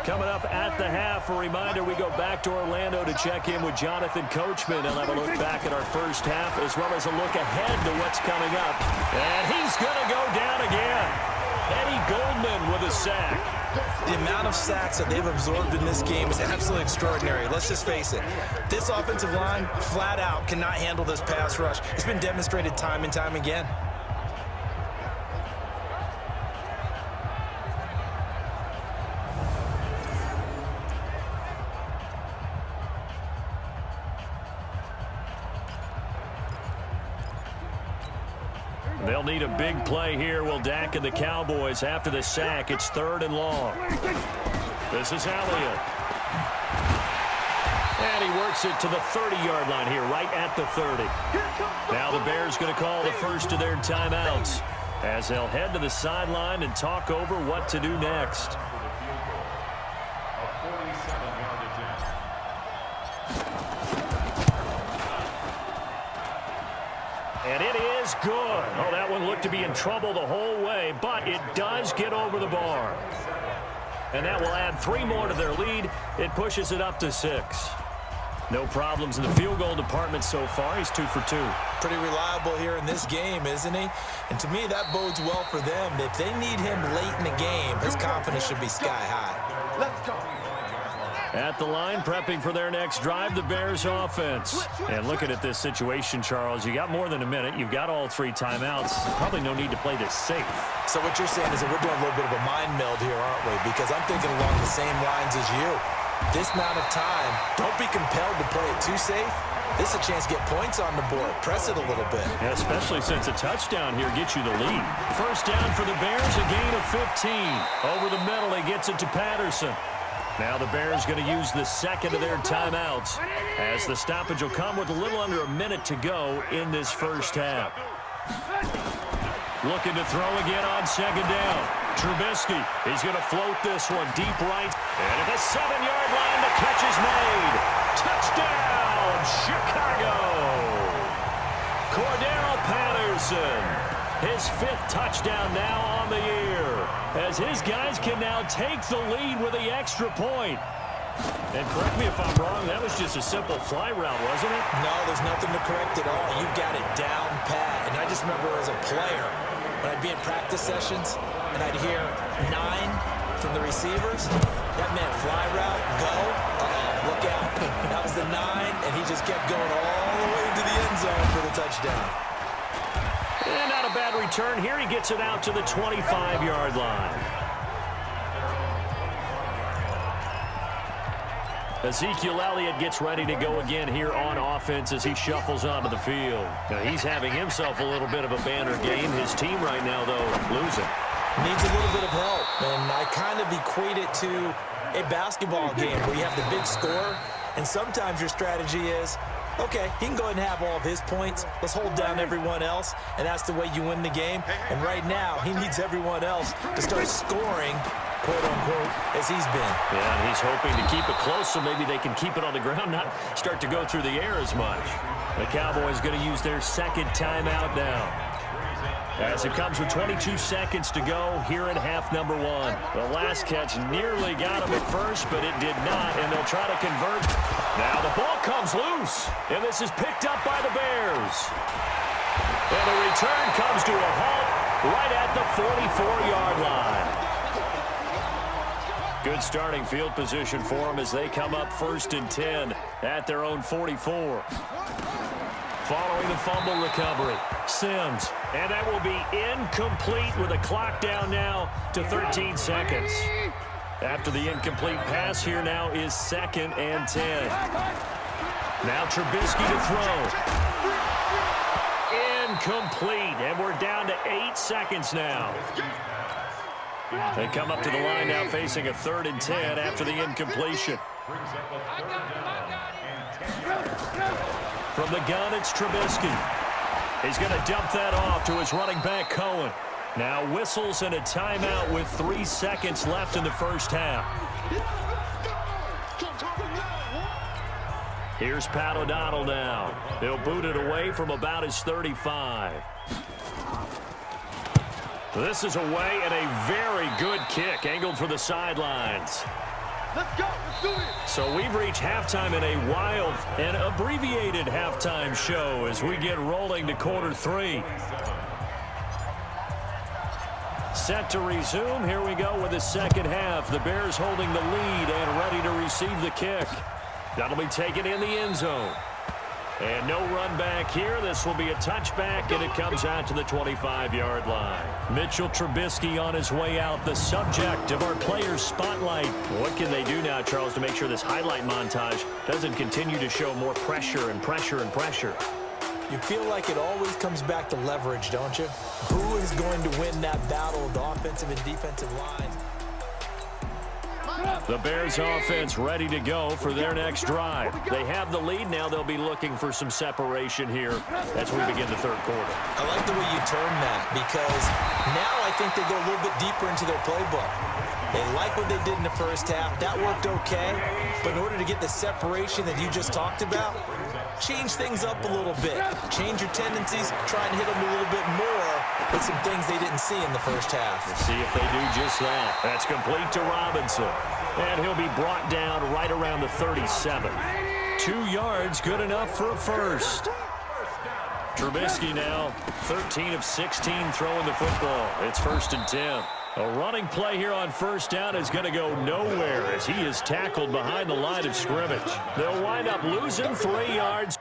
Coming up at the half, a reminder, we go back to Orlando to check in with Jonathan Coachman and have a look back at our first half as well as a look ahead to what's coming up. And he's going to go down again. Eddie Goldman with a sack. The amount of sacks that they've absorbed in this game is absolutely extraordinary. Let's just face it. This offensive line, flat out, cannot handle this pass rush. It's been demonstrated time and time again. They'll need a big play here. Will Dak and the Cowboys after the sack. It's 3rd and long. This is Elliott. And he works it to the 30-yard line here, right at the 30. Now the Bears going to call the first of their timeouts as they'll head to the sideline and talk over what to do next. And it is good. Oh, that one looked to be in trouble the whole way, but it does get over the bar. And that will add 3 more to their lead. It pushes it up to 6. No problems in the field goal department so far. He's 2 for 2. Pretty reliable here in this game, isn't he? And to me, that bodes well for them. If they need him late in the game, his confidence should be sky high. Let's go. At the line, prepping for their next drive, the Bears offense. And looking at this situation, Charles, you got more than a minute. You've got all 3 timeouts. Probably no need to play this safe. So what you're saying is that we're doing a little bit of a mind meld here, aren't we? Because I'm thinking along the same lines as you. This amount of time, don't be compelled to play it too safe. This is a chance to get points on the board. Press it a little bit. Yeah, especially since a touchdown here gets you the lead. First down for the Bears, a gain of 15. Over the middle, he gets it to Patterson. Now the Bears going to use the second of their timeouts as the stoppage will come with a little under a minute to go in this first half. Looking to throw again on second down. Trubisky, he's going to float this one deep right. And at the 7-yard line, the catch is made. Touchdown, Chicago. Cordell Patterson. His 5th touchdown now on the year, as his guys can now take the lead with the extra point. And correct me if I'm wrong, that was just a simple fly route, wasn't it? No, there's nothing to correct at all. You've got it down pat. And I just remember as a player, when I'd be in practice sessions, and I'd hear 9 from the receivers, that meant fly route, go, look out. That was the 9, and he just kept going all the way to the end zone for the touchdown. And not a bad return here. He gets it out to the 25-yard line. Ezekiel Elliott gets ready to go again here on offense as he shuffles onto the field. Now, he's having himself a little bit of a banner game. His team right now, though, losing. Needs a little bit of help, and I kind of equate it to a basketball game where you have the big score, and sometimes your strategy is, okay, he can go ahead and have all of his points. Let's hold down everyone else, and that's the way you win the game. And right now, he needs everyone else to start scoring, quote-unquote, as he's been. Yeah, and he's hoping to keep it close so maybe they can keep it on the ground, not start to go through the air as much. The Cowboys going to use their second timeout now, as it comes with 22 seconds to go here in half number 1. The last catch nearly got him at first, but it did not, and they'll try to convert. Now the ball comes loose, and this is picked up by the Bears. And the return comes to a halt right at the 44-yard line. Good starting field position for them as they come up 1st and 10 at their own 44. Following the fumble recovery, Sims. And that will be incomplete with a clock down now to 13 seconds. After the incomplete pass, here now is 2nd and 10. Now Trubisky to throw. Incomplete, and we're down to 8 seconds now. They come up to the line now facing a 3rd and 10 after the incompletion. From the gun, it's Trubisky. He's going to dump that off to his running back, Cohen. Now whistles and a timeout with 3 seconds left in the first half. Here's Pat O'Donnell now. He'll boot it away from about his 35. This is away and a very good kick angled for the sidelines. Let's go. Let's do it. So we've reached halftime in a wild and abbreviated halftime show as we get rolling to quarter 3. Set to resume. Here we go with the second half. The Bears holding the lead and ready to receive the kick. That'll be taken in the end zone. And no run back here. This will be a touchback, and it comes out to the 25-yard line. Mitchell Trubisky on his way out, the subject of our players' spotlight. What can they do now, Charles, to make sure this highlight montage doesn't continue to show more pressure and pressure and pressure? You feel like it always comes back to leverage, don't you? Who is going to win that battle of the offensive and defensive lines? The Bears offense ready to go for their next drive. They have the lead. Now they'll be looking for some separation here as we begin the third quarter. I like the way you term that because now I think they go a little bit deeper into their playbook. They like what they did in the first half. That worked okay. But in order to get the separation that you just talked about, change things up a little bit. Change your tendencies. Try and hit them a little bit more with some things they didn't see in the first half. Let's see if they do just that. That's complete to Robinson. And he'll be brought down right around the 37. 2 yards, good enough for a first. Trubisky now, 13 of 16 throwing the football. It's 1st and 10. A running play here on first down is going to go nowhere as he is tackled behind the line of scrimmage. They'll wind up losing 3 yards.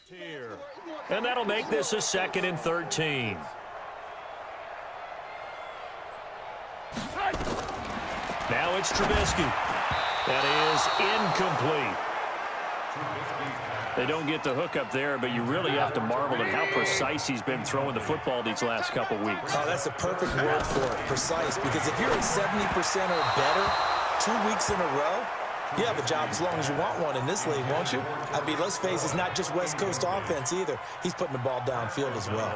Here. And that'll make this a 2nd and 13. Now it's Trubisky. That is incomplete. They don't get the hook up there, but you really have to marvel at how precise he's been throwing the football these last couple weeks. Oh, that's a perfect word for it, precise, because if you're at 70% or better 2 weeks in a row, you have a job as long as you want one in this league, won't you? I mean, let's face it, it's not just West Coast offense either. He's putting the ball downfield as well.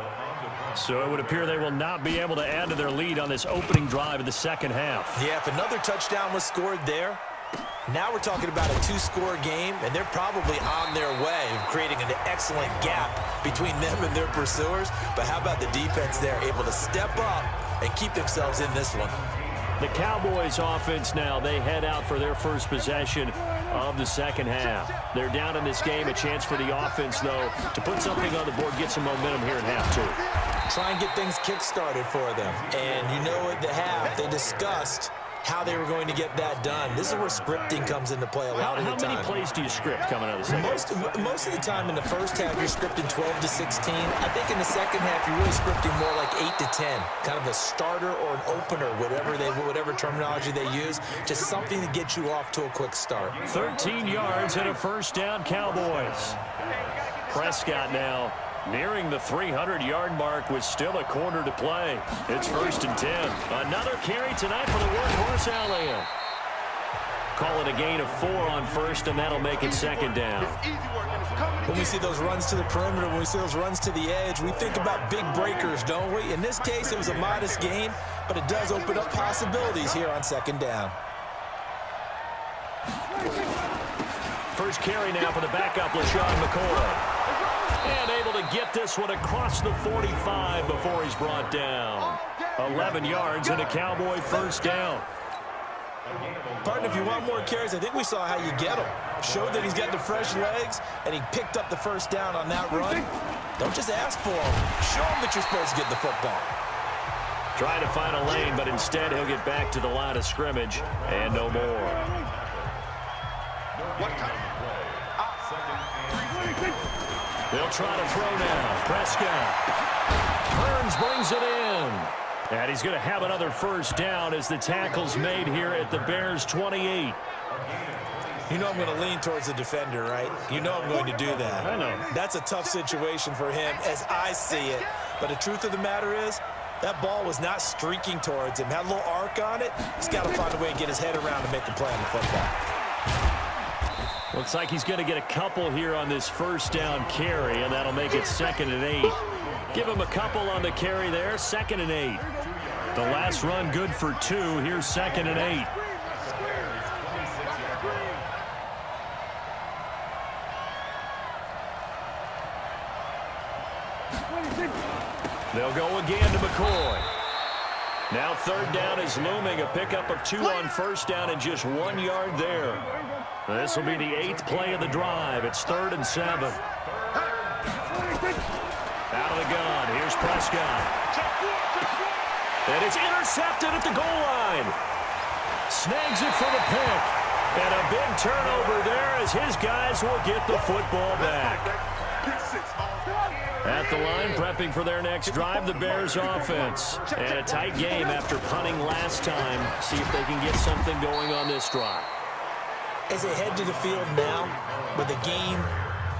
So it would appear they will not be able to add to their lead on this opening drive of the second half. Yeah, if another touchdown was scored there, now we're talking about a 2-score game, and they're probably on their way of creating an excellent gap between them and their pursuers. But how about the defense there, able to step up and keep themselves in this one? The Cowboys offense now, they head out for their first possession of the second half. They're down in this game, a chance for the offense, though, to put something on the board, get some momentum here in half two. Try and get things kick-started for them. And you know at the half, they discussed how they were going to get that done. This is where scripting comes into play a lot of the time. How many plays do you script coming out of the second half? Most of the time in the first half, you're scripting 12 to 16. I think in the second half, you're really scripting more like 8 to 10. Kind of a starter or an opener, whatever terminology they use. Just something to get you off to a quick start. 13 yards and a first down, Cowboys. Prescott now nearing the 300-yard mark with still a quarter to play. It's 1st and 10. Another carry tonight for the workhorse Allen. Call it a gain of 4 on first, and that'll make it second down. When we see those runs to the perimeter, when we see those runs to the edge, we think about big breakers, don't we? In this case, it was a modest gain, but it does open up possibilities here on second down. First carry now for the backup, LaShawn McCoy. And able to get this one across the 45 before he's brought down. 11 yards and a Cowboy first down. Partner, if you want more carries, I think we saw how you get him. Showed that he's got the fresh legs, and he picked up the first down on that run. Don't just ask for him. Show him that you're supposed to get the football. Trying to find a lane, but instead he'll get back to the line of scrimmage and no more. They'll try to throw now. Prescott. Burns brings it in. And he's going to have another first down as the tackle's made here at the Bears' 28. You know I'm going to lean towards the defender, right? You know I'm going to do that. I know. That's a tough situation for him as I see it. But the truth of the matter is, that ball was not streaking towards him. Had a little arc on it. He's got to find a way to get his head around and make a play on the football. Looks like he's going to get a couple here on this first down carry, and that'll make it 2nd and 8. Give him a couple on the carry there, 2nd and 8. The last run good for 2. Here's 2nd and 8. They'll go again to McCoy. Now 3rd down is looming. A pickup of 2 on first down and just 1 yard there. This will be the 8th play of the drive. It's 3rd and 7. Out of the gun. Here's Prescott. And it's intercepted at the goal line. Snags it for the pick. And a big turnover there as his guys will get the football back. At the line, prepping for their next drive, the Bears offense. And a tight game after punting last time. See if they can get something going on this drive. As they head to the field now, with the game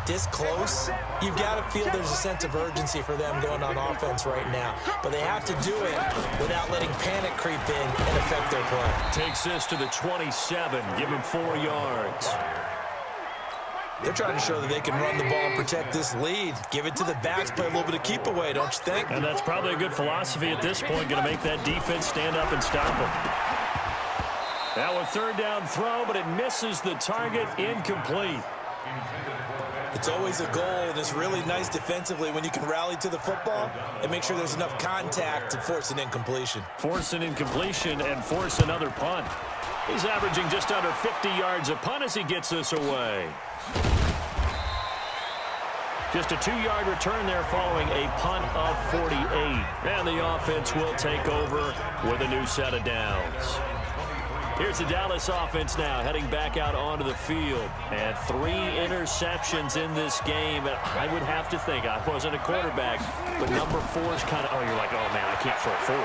this close, you've got to feel there's a sense of urgency for them going on offense right now. But they have to do it without letting panic creep in and affect their play. Takes this to the 27. Give him 4 yards. They're trying to show that they can run the ball and protect this lead. Give it to the backs, play a little bit of keep away, don't you think? And that's probably a good philosophy at this point, going to make that defense stand up and stop them. Now a 3rd down throw, but it misses the target, incomplete. It's always a goal, and it's really nice defensively when you can rally to the football and make sure there's enough contact to force an incompletion. Force an incompletion and force another punt. He's averaging just under 50 yards a punt as he gets this away. Just a 2-yard return there following a punt of 48. And the offense will take over with a new set of downs. Here's the Dallas offense now heading back out onto the field. And 3 interceptions in this game. And I would have to think, I wasn't a quarterback, but number 4 is kind of, oh, you're like, oh, man, I can't throw 4.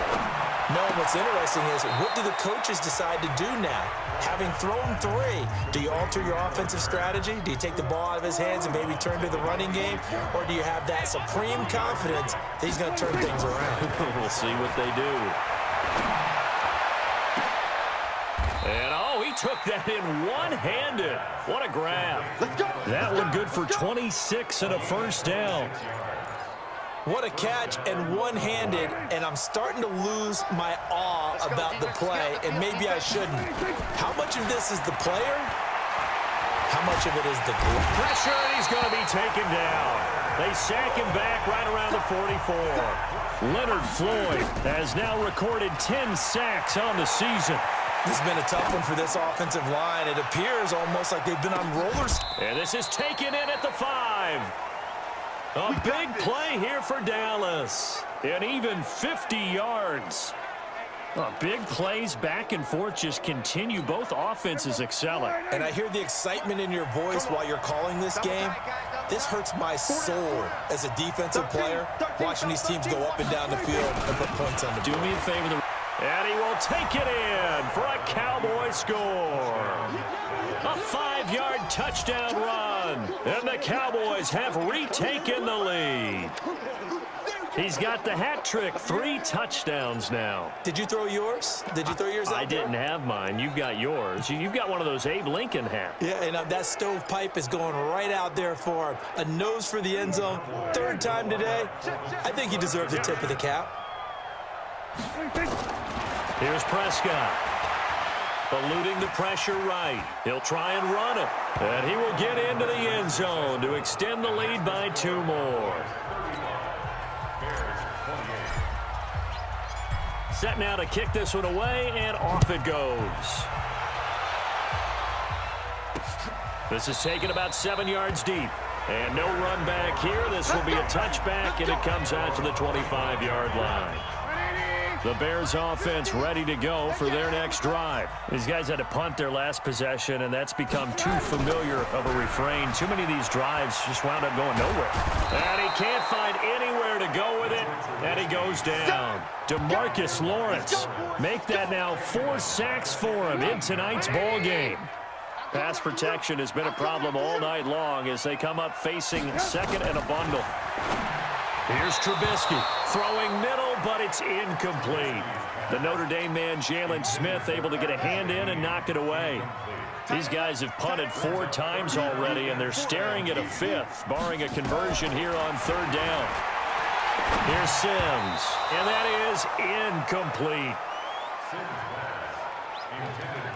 No, what's interesting is, what do the coaches decide to do now? Having thrown 3, do you alter your offensive strategy? Do you take the ball out of his hands and maybe turn to the running game? Or do you have that supreme confidence that he's going to turn things around? We'll see what they do. And, oh, he took that in one-handed. What a grab. That one good for 26 and a first down. What a catch and one-handed, and I'm starting to lose my awe about the play, and maybe I shouldn't. How much of this is the player? How much of it is the group? Pressure, and he's going to be taken down. They sack him back right around the 44. Leonard Floyd has now recorded 10 sacks on the season. This has been a tough one for this offensive line. It appears almost like they've been on rollers. And this is taken in at the 5. A big play here for Dallas. And even 50 yards. Big plays back and forth just continue. Both offenses excelling. And I hear the excitement in your voice while you're calling this game. This hurts my soul as a defensive player, watching these teams go up and down the field and put points on the board. Do me a favor. And he will take it in for a Cowboy score. A 5-yard touchdown run. And the Cowboys have retaken the lead. He's got the hat trick. 3 touchdowns now. Did you throw yours? Did you throw yours out I didn't have mine. You've got yours. You've got one of those Abe Lincoln hats. Yeah, and that stovepipe is going right out there for him. A nose for the end zone. 3rd time today. I think he deserves a tip of the cap. Here's Prescott. Eluding the pressure right. He'll try and run it. And he will get into the end zone to extend the lead by 2 more. Set now to kick this one away, and off it goes. This is taken about 7 yards deep. And no run back here. This will be a touchback, and it comes out to the 25-yard line. The Bears offense ready to go for their next drive. These guys had to punt their last possession, and that's become too familiar of a refrain. Too many of these drives just wound up going nowhere. And he can't find anywhere to go with it, and he goes down. DeMarcus Lawrence, make that now 4 sacks for him in tonight's ball game. Pass protection has been a problem all night long as they come up facing second and a bundle. Here's Trubisky throwing middle, but it's incomplete. The Notre Dame man, Jalen Smith, able to get a hand in and knock it away. These guys have punted 4 times already, and they're staring at a 5th, barring a conversion here on 3rd down. Here's Sims, and that is incomplete.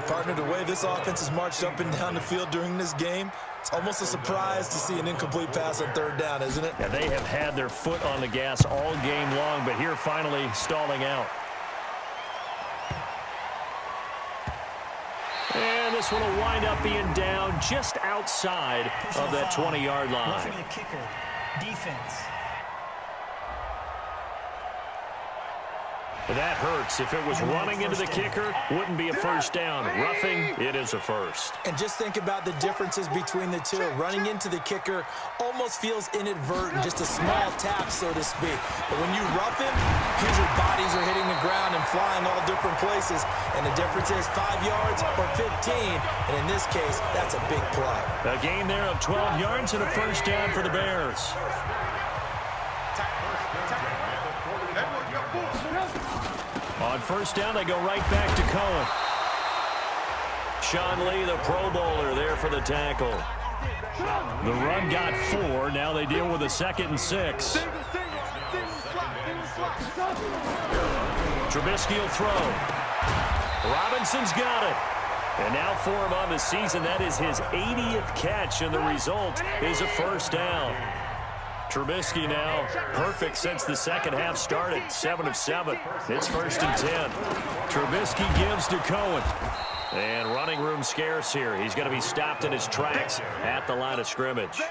Partner, the way this offense has marched up and down the field during this game, it's almost a surprise to see an incomplete pass on 3rd down, isn't it? Yeah, they have had their foot on the gas all game long, but here finally stalling out. And this one will wind up being down just outside of that 20-yard line. Look for the kicker. Defense. That hurts. If it was running into the kicker, wouldn't be a first down. Roughing, it is a first. And just think about the differences between the two. Running into the kicker almost feels inadvertent, just a small tap, so to speak. But when you rough him, here's your bodies are hitting the ground and flying all different places. And the difference is 5 yards or 15. And in this case, that's a big play. A gain there of 12 yards and a first down for the Bears. On first down, they go right back to Cohen. Sean Lee, the Pro Bowler, there for the tackle. The run got 4. Now they deal with a 2nd and 6. Trubisky will throw. Robinson's got it. And now for him on the season, that is his 80th catch, and the result is a first down. Trubisky now perfect since the second half started, 7 of 7. It's 1st and 10. Trubisky gives to Cohen. And running room scarce here. He's going to be stopped in his tracks at the line of scrimmage.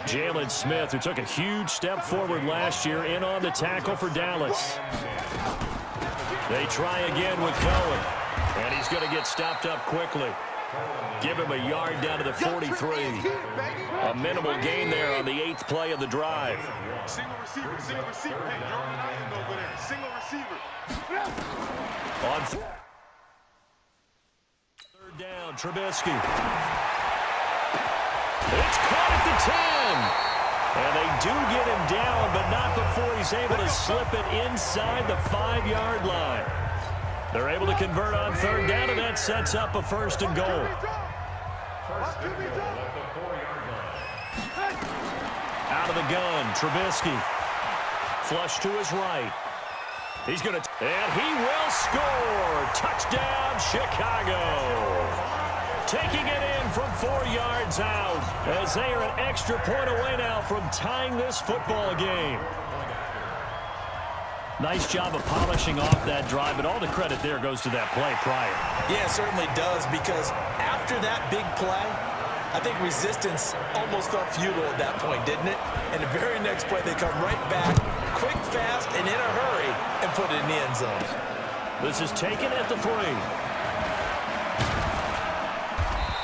Jalen Smith, who took a huge step forward last year, in on the tackle for Dallas. They try again with Cohen. And he's going to get stopped up quickly. Give him a yard down to the 43. A minimal gain there on the 8th play of the drive. Single receiver. Hey, you're on the end over there. Single receiver. On 3rd down, Trubisky. It's caught at the 10. And they do get him down, but not before he's able to slip it inside the 5-yard line. They're able to convert on 3rd down, and that sets up a 1st and goal. Out of the gun, Trubisky. Flush to his right. He's going to, and he will score. Touchdown, Chicago. Taking it in from 4 yards out, as they are an extra point away now from tying this football game. Nice job of polishing off that drive, but all the credit there goes to that play prior. Yeah, it certainly does, because after that big play, I think resistance almost felt futile at that point, didn't it? And the very next play, they come right back, quick, fast, and in a hurry, and put it in the end zone. This is taken at the 3.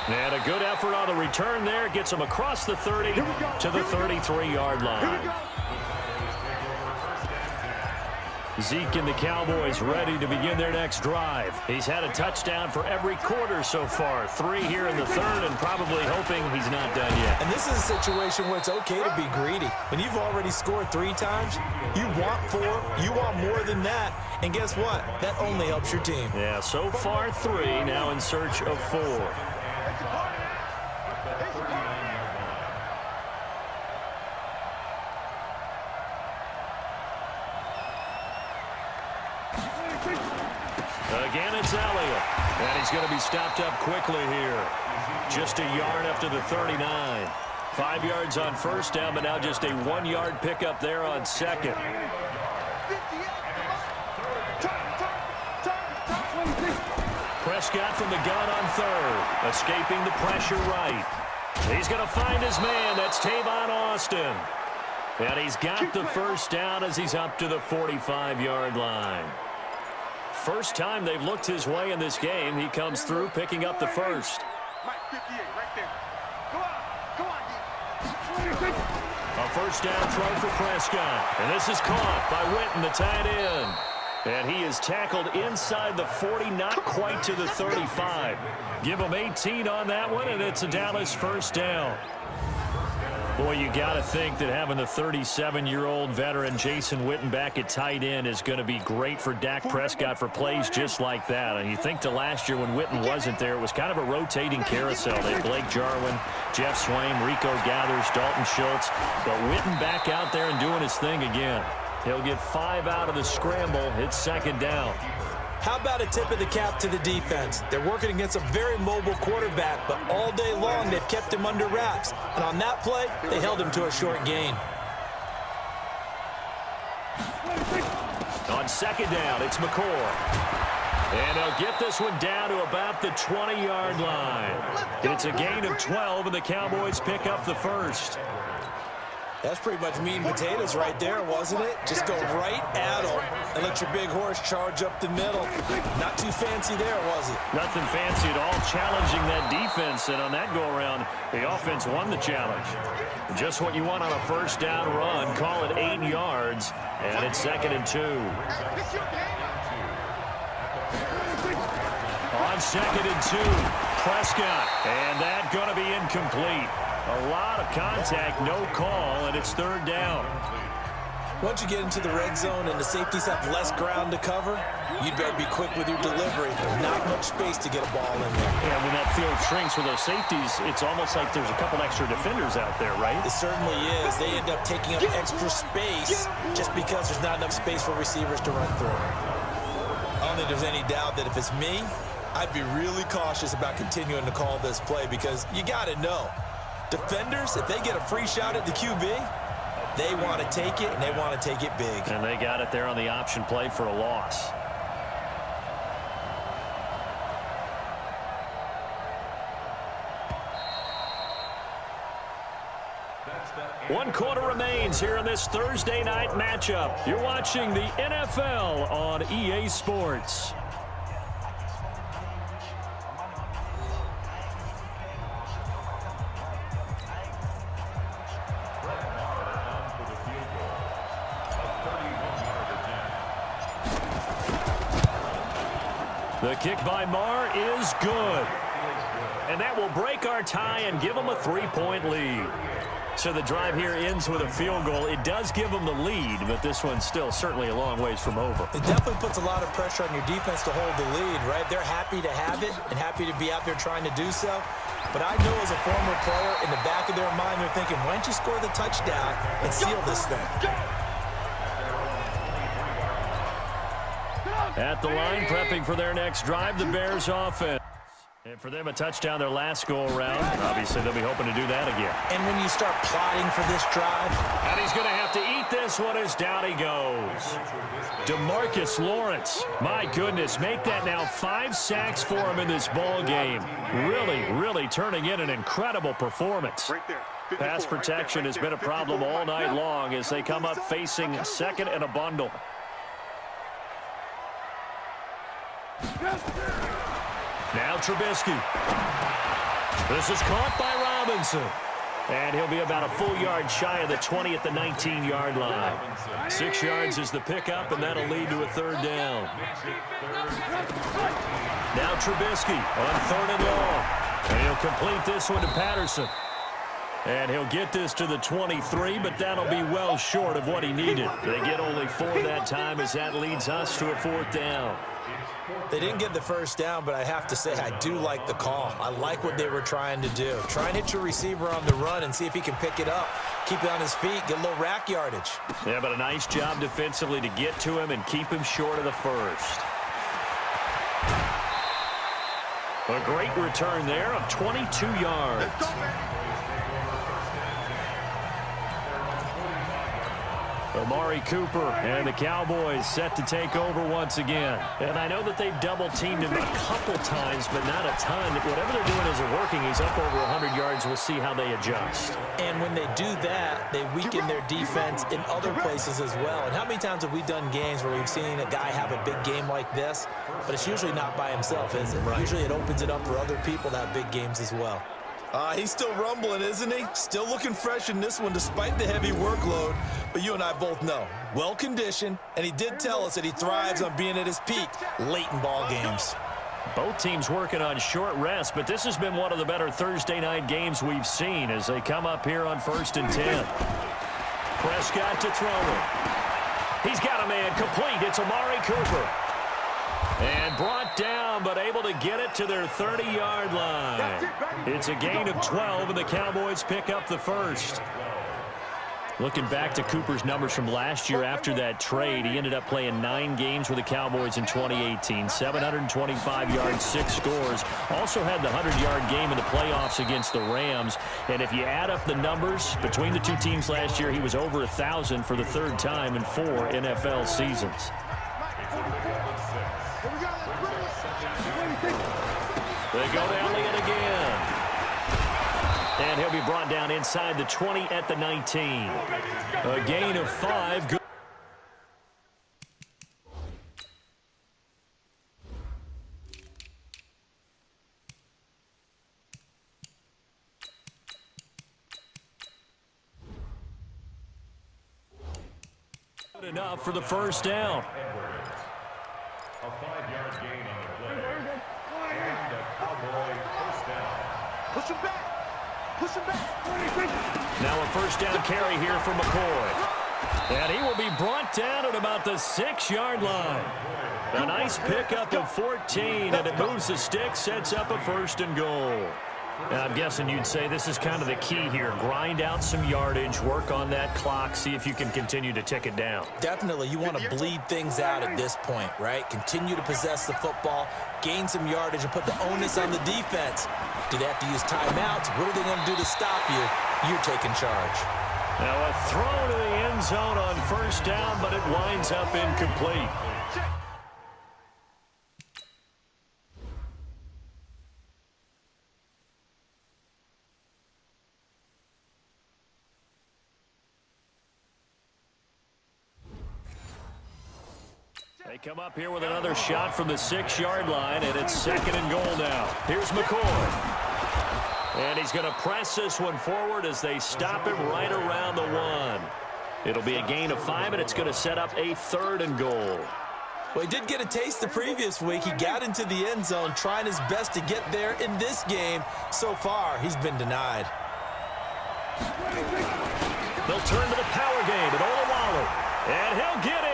And a good effort on the return there. Gets him across the 30 to the 33-yard line. Zeke and the Cowboys ready to begin their next drive. He's had a touchdown for every quarter so far. 3 here in the 3rd, and probably hoping he's not done yet. And this is a situation where it's okay to be greedy. When you've already scored 3 times, you want 4, you want more than that. And guess what? That only helps your team. Yeah, so far 3, now in search of 4. Again, it's Elliott. And he's going to be stopped up quickly here. Just a yard up to the 39. 5 yards on first down, but now just a 1-yard pickup there on second. Prescott from the gun on third, escaping the pressure right. He's going to find his man. That's Tavon Austin. And he's got the first down as he's up to the 45-yard line. First time they've looked his way in this game. He comes through picking up the first. Mike 58 right there. Go on. A first down throw for Prescott. And this is caught by Witten, the tight end. And he is tackled inside the 40, not quite to the 35. Give him 18 on that one, and it's a Dallas first down. Boy, you got to think that having the 37-year-old veteran Jason Witten back at tight end is going to be great for Dak Prescott for plays just like that. And you think to last year when Witten wasn't there, it was kind of a rotating carousel. They had Blake Jarwin, Jeff Swain, Rico Gathers, Dalton Schultz. But Witten back out there and doing his thing again. He'll get 5 out of the scramble. It's second down. How about a tip of the cap to the defense? They're working against a very mobile quarterback, but all day long they've kept him under wraps. And on that play, they held him to a short gain. On second down, it's McCord. And they'll get this one down to about the 20-yard line. It's a gain of 12, and the Cowboys pick up the first. That's pretty much meat and potatoes right there, wasn't it? Just go right at them and let your big horse charge up the middle. Not too fancy there, was it? Nothing fancy at all, challenging that defense. And on that go-around, the offense won the challenge. Just what you want on a first down run. Call it 8 yards, and it's second and 2. On second and 2, Prescott. And that going to be incomplete. A lot of contact, no call, and it's third down. Once you get into the red zone and the safeties have less ground to cover, you'd better be quick with your delivery. Not much space to get a ball in there. Yeah, when that field shrinks with those safeties, it's almost like there's a couple extra defenders out there, right? It certainly is. They end up taking up extra space just because there's not enough space for receivers to run through. I don't think there's any doubt that if it's me, I'd be really cautious about continuing to call this play because you got to know. Defenders, if they get a free shot at the QB, they want to take it, and they want to take it big. And they got it there on the option play for a loss. One quarter remains here in this Thursday night matchup. You're watching the NFL on EA Sports. The kick by Marr is good. And that will break our tie and give them a 3-point lead. So the drive here ends with a field goal. It does give them the lead, but this one's still certainly a long ways from over. It definitely puts a lot of pressure on your defense to hold the lead, right? They're happy to have it and happy to be out there trying to do so. But I know as a former player, in the back of their mind, they're thinking, why don't you score the touchdown and seal this thing? At the line, prepping for their next drive, the Bears offense. And for them, a touchdown their last go-around. Obviously, they'll be hoping to do that again. And when you start plotting for this drive. And he's going to have to eat this one as down he goes. DeMarcus Lawrence, my goodness, make that now 5 sacks for him in this ball game. Really turning in an incredible performance. Pass protection has been a problem all night long as they come up facing second and a bundle. Now Trubisky. This is caught by Robinson. And he'll be about a full yard shy of the 20 at the 19-yard line. 6 yards is the pickup, and that'll lead to a third down. Now Trubisky on third and long. And he'll complete this one to Patterson. And he'll get this to the 23, but that'll be well short of what he needed. They get only 4 that time as that leads us to a fourth down. They didn't get the first down, but I have to say I do like the call. I like what they were trying to do. Try and hit your receiver on the run and see if he can pick it up. Keep it on his feet, get a little rack yardage. Yeah, but a nice job defensively to get to him and keep him short of the first. A great return there of 22 yards. Amari Cooper and the Cowboys set to take over once again. And I know that they've double-teamed him a couple times, but not a ton. Whatever they're doing isn't working. He's up over 100 yards. We'll see how they adjust. And when they do that, they weaken their defense in other places as well. And how many times have we done games where we've seen a guy have a big game like this? But it's usually not by himself, is it? Right. Usually it opens it up for other people to have big games as well. He's still rumbling, isn't he? Still looking fresh in this one despite the heavy workload. But you and I both know, well-conditioned, and he did tell us that he thrives on being at his peak late in ball games. Both teams working on short rest, but this has been one of the better Thursday night games we've seen as they come up here on 1st and 10. Prescott to throw it. He's got a man complete. It's Amari Cooper. And brought down, but able to get it to their 30-yard line. It's a gain of 12, and the Cowboys pick up the first. Looking back to Cooper's numbers from last year after that trade, he ended up playing 9 games with the Cowboys in 2018. 725 yards, 6 scores. Also had the 100-yard game in the playoffs against the Rams. And if you add up the numbers between the two teams last year, he was over 1,000 for the 3rd time in 4 NFL seasons. They go to Elliott again. And he'll be brought down inside the 20 at the 19. A gain of 5. Good. Good enough for the first down. A 5-yard gain on the play. And a Cowboy first down. Push him back. Push him back. Now a first down carry here for McCoy. And he will be brought down at about the 6-yard line. A nice pickup of 14, and it moves the stick, sets up a 1st and goal. And I'm guessing you'd say this is kind of the key here. Grind out some yardage, work on that clock, see if you can continue to tick it down. Definitely. You want to bleed things out at this point, right? Continue to possess the football, gain some yardage, and put the onus on the defense. Do they have to use timeouts? What are they going to do to stop you? You're taking charge. Now a throw to the end zone on first down, but it winds up incomplete. They come up here with another shot from the 6-yard line, and it's 2nd and goal now. Here's McCoy. And he's going to press this one forward as they stop him right around the 1. It'll be a gain of 5, and it's going to set up a 3rd and goal. Well, he did get a taste the previous week. He got into the end zone, trying his best to get there in this game. So far, he's been denied. They'll turn to the power game at Olawale. And he'll get in.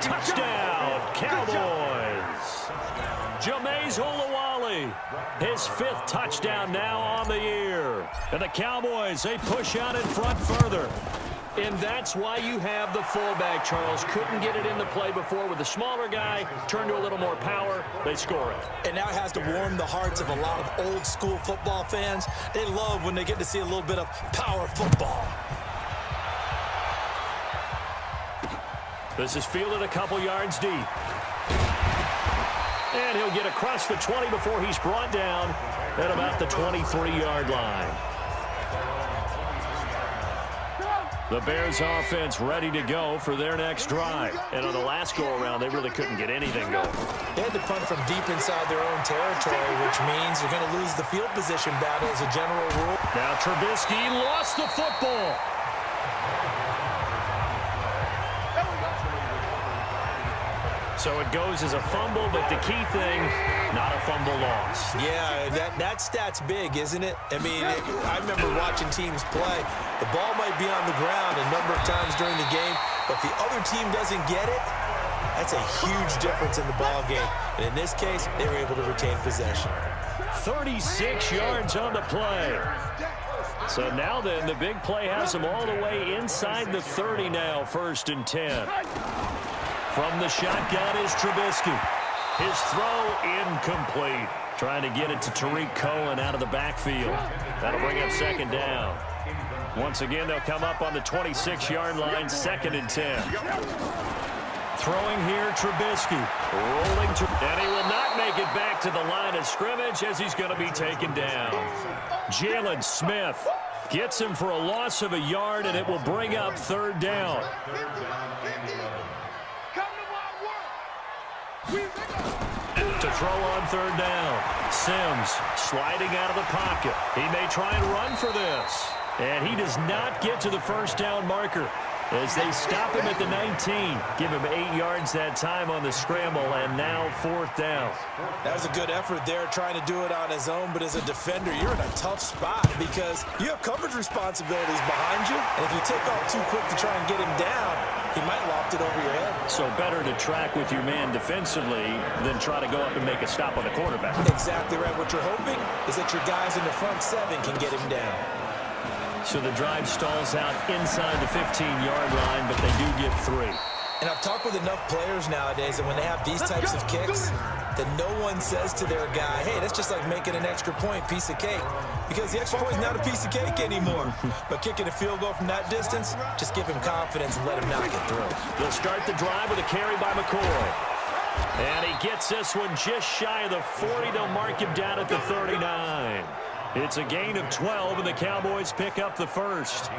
Touchdown, Cowboys. Jameis Olawale, his 5th touchdown now on the year. And the Cowboys, they push out in front further. And that's why you have the fullback, Charles. Couldn't get it in the play before with the smaller guy. Turned to a little more power. They score it. And now it has to warm the hearts of a lot of old-school football fans. They love when they get to see a little bit of power football. This is fielded a couple yards deep. And he'll get across the 20 before he's brought down at about the 23-yard line. The Bears offense ready to go for their next drive. And on the last go-around, they really couldn't get anything going. They had to punt from deep inside their own territory, which means you're going to lose the field position battle as a general rule. Now Trubisky lost the football. So it goes as a fumble, but the key thing, not a fumble loss. Yeah, that stat's big, isn't it? I mean, I remember watching teams play. The ball might be on the ground a number of times during the game, but if the other team doesn't get it, that's a huge difference in the ball game. And in this case, they were able to retain possession. 36 yards on the play. So now then, the big play has them all the way inside the 30 now, 1st and 10. From the shotgun is Trubisky. His throw incomplete. Trying to get it to Tariq Cohen out of the backfield. That'll bring up 2nd down. Once again, they'll come up on the 26-yard line, 2nd and 10. Throwing here, Trubisky. Rolling to, and he will not make it back to the line of scrimmage as he's going to be taken down. Jalen Smith gets him for a loss of a yard, and it will bring up 3rd down. To throw on 3rd down. Sims sliding out of the pocket. He may try and run for this. And he does not get to the 1st down marker as they stop him at the 19. Give him 8 yards that time on the scramble, and now 4th down. That was a good effort there, trying to do it on his own, but as a defender, you're in a tough spot because you have coverage responsibilities behind you, and if you take off too quick to try and get him down, he might loft it over your head. So better to track with your man defensively than try to go up and make a stop on the quarterback. Exactly right. What you're hoping is that your guys in the front 7 can get him down. So the drive stalls out inside the 15-yard line, but they do get 3. And I've talked with enough players nowadays, and when they have these types of kicks, that no one says to their guy, hey, that's just like making an extra point, piece of cake. Because the extra point is not a piece of cake anymore. But kicking a field goal from that distance, just give him confidence and let him knock it through. They'll start the drive with a carry by McCoy. And he gets this one just shy of the 40. They'll mark him down at the 39. It's a gain of 12, and the Cowboys pick up the 1st.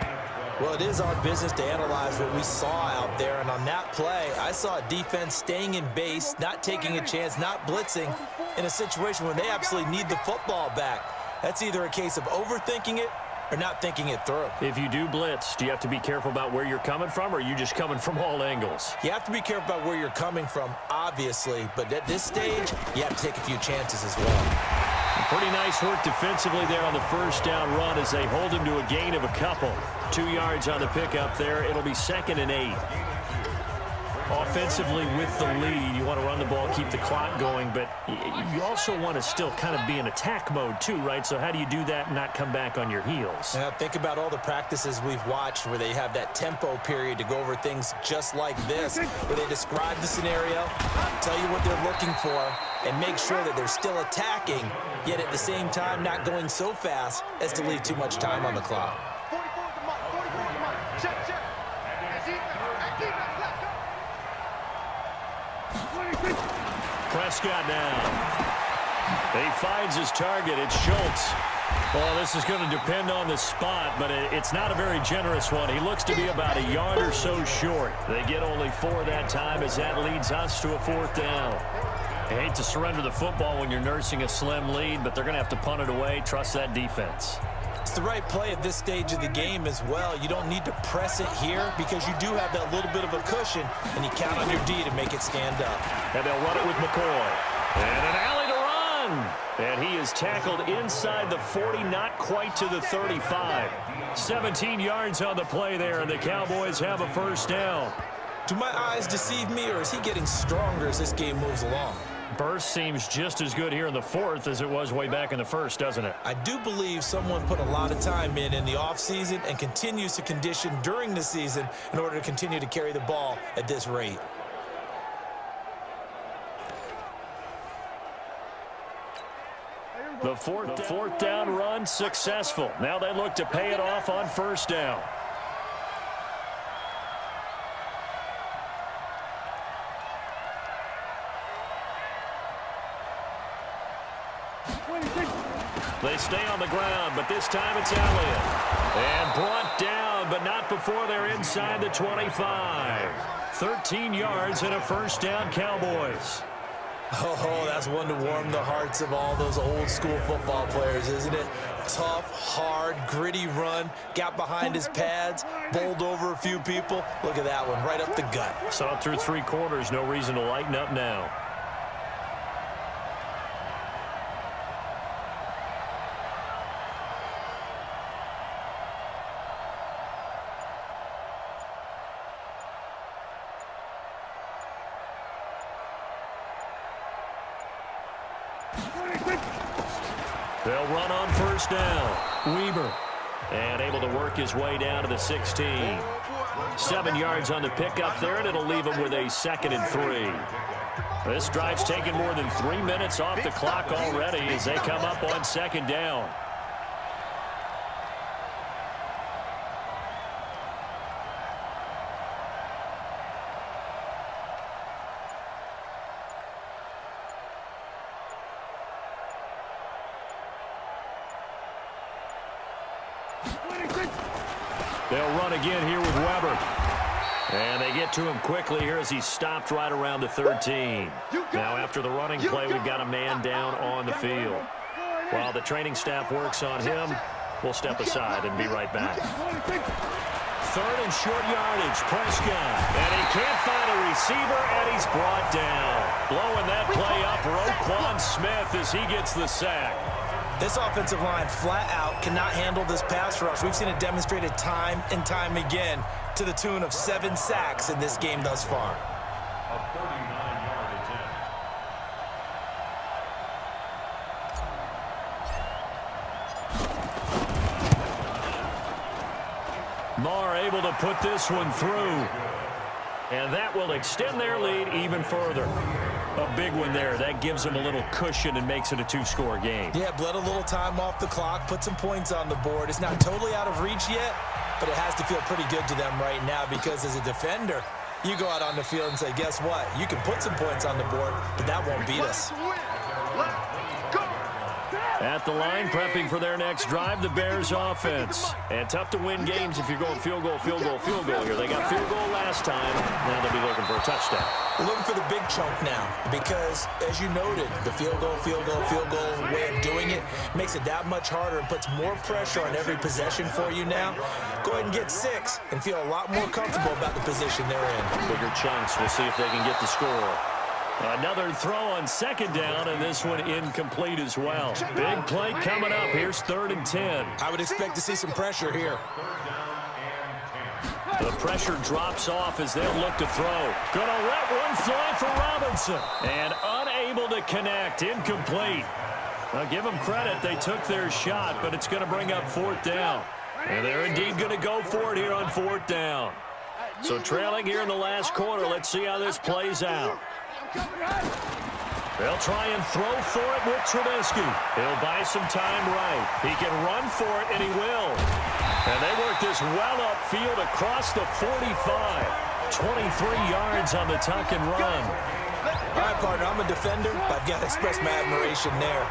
Well, it is our business to analyze what we saw out there, and on that play, I saw a defense staying in base, not taking a chance, not blitzing, in a situation where they absolutely need the football back. That's either a case of overthinking it or not thinking it through. If you do blitz, do you have to be careful about where you're coming from, or are you just coming from all angles? You have to be careful about where you're coming from, obviously, but at this stage, you have to take a few chances as well. Pretty nice work defensively there on the 1st down run as they hold him to a gain of a couple. 2 yards on the pickup there. It'll be 2nd and 8. Offensively with the lead, you want to run the ball, keep the clock going, but you also want to still kind of be in attack mode too, right? So how do you do that and not come back on your heels? Now think about all the practices we've watched where they have that tempo period to go over things just like this, where they describe the scenario, tell you what they're looking for, and make sure that they're still attacking, yet at the same time not going so fast as to leave too much time on the clock. Prescott now. He finds his target. It's Schultz. Well, this is going to depend on the spot, but it's not a very generous one. He looks to be about a yard or so short. They get only 4 that time as that leads us to a 4th down. I hate to surrender the football when you're nursing a slim lead, but they're going to have to punt it away. Trust that defense. It's the right play at this stage of the game as well. You don't need to press it here because you do have that little bit of a cushion, and you count on your D to make it stand up. And they'll run it with McCoy. And an alley to run. And he is tackled inside the 40, not quite to the 35. 17 yards on the play there, and the Cowboys have a 1st down. Do my eyes deceive me, or is he getting stronger as this game moves along? Burst seems just as good here in the 4th as it was way back in the 1st, doesn't it? I do believe someone put a lot of time in the offseason and continues to condition during the season in order to continue to carry the ball at this rate. The fourth down run successful. Now they look to pay it off on 1st down. They stay on the ground, but this time it's Elliott. And brought down, but not before they're inside the 25. 13 yards and a 1st down, Cowboys. Oh, that's one to warm the hearts of all those old school football players, isn't it? Tough, hard, gritty run, got behind his pads, bowled over a few people. Look at that one, right up the gut. Saw it through 3 quarters, no reason to lighten up now. They'll run on 1st down. Weber. And able to work his way down to the 16. 7 yards on the pickup there, and it'll leave him with a 2nd and 3. This drive's taken more than 3 minutes off the clock already as they come up on 2nd down. They'll run again here with Weber. And they get to him quickly here as he's stopped right around the 13. Now after the running play, we've got a man down on the field. While the training staff works on him, we'll step aside and be right back. Third and short yardage, Prescott. And he can't find a receiver, and he's brought down. Blowing that play up, Roquan Smith as he gets the sack. This offensive line flat out cannot handle this pass rush. We've seen it demonstrated time and time again to the tune of 7 sacks in this game thus far. A 39-yard attempt. Marr able to put this one through. And that will extend their lead even further. A big one there. That gives them a little cushion and makes it a 2-score game. Yeah, bled a little time off the clock, put some points on the board. It's not totally out of reach yet, but it has to feel pretty good to them right now because as a defender, you go out on the field and say, guess what? You can put some points on the board, but that won't beat us. At the line, prepping for their next drive, the Bears offense. And tough to win games if you're going field goal, field goal, field goal here. They got field goal last time. Now they'll be looking for a touchdown. We're looking for the big chunk now because, as you noted, the field goal way of doing it makes it that much harder and puts more pressure on every possession for you now. Go ahead and get 6 and feel a lot more comfortable about the position they're in. Bigger chunks. We'll see if they can get the score. Another throw on second down, and this one incomplete as well. Big play coming up. Here's 3rd and 10. I would expect to see some pressure here. The pressure drops off as they'll look to throw. Gonna let one fly for Robinson. And unable to connect. Incomplete. Now give them credit. They took their shot, but it's going to bring up 4th down. And they're indeed going to go for it here on 4th down. So trailing here in the last quarter. Let's see how this plays out. They'll try and throw for it with Trubisky. He'll buy some time right. He can run for it, and he will. And they work this well upfield across the 45. 23 yards on the tuck and run. All right, partner, I'm a defender, but I've got to express my admiration there.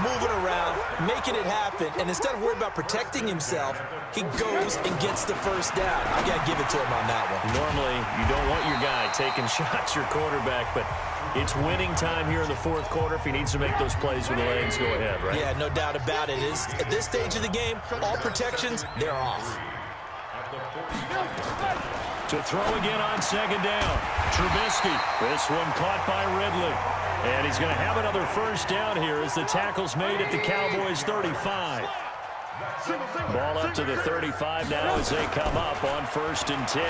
Moving around, making it happen, and instead of worrying about protecting himself, he goes and gets the first down. I got to give it to him on that one. Normally, you don't want your guy taking shots, your quarterback, but it's winning time here in the 4th quarter. If he needs to make those plays with the legs, go ahead, right? Yeah, no doubt about it. At this stage of the game, all protections, they're off. To throw again on second down. Trubisky. This one caught by Ridley. And he's going to have another first down here as the tackle's made at the Cowboys 35. Ball up to the 35 now as they come up on 1st and 10.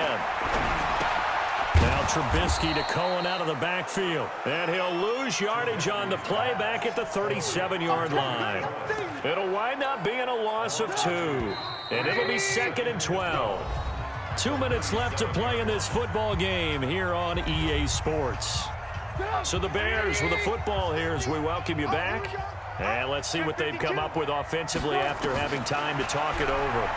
Now Trubisky to Cohen out of the backfield. And he'll lose yardage on the play back at the 37-yard line. It'll wind up being a loss of 2. And it'll be 2nd and 12. 2 minutes left to play in this football game here on EA Sports. So the Bears with the football here as we welcome you back. And let's see what they've come up with offensively after having time to talk it over.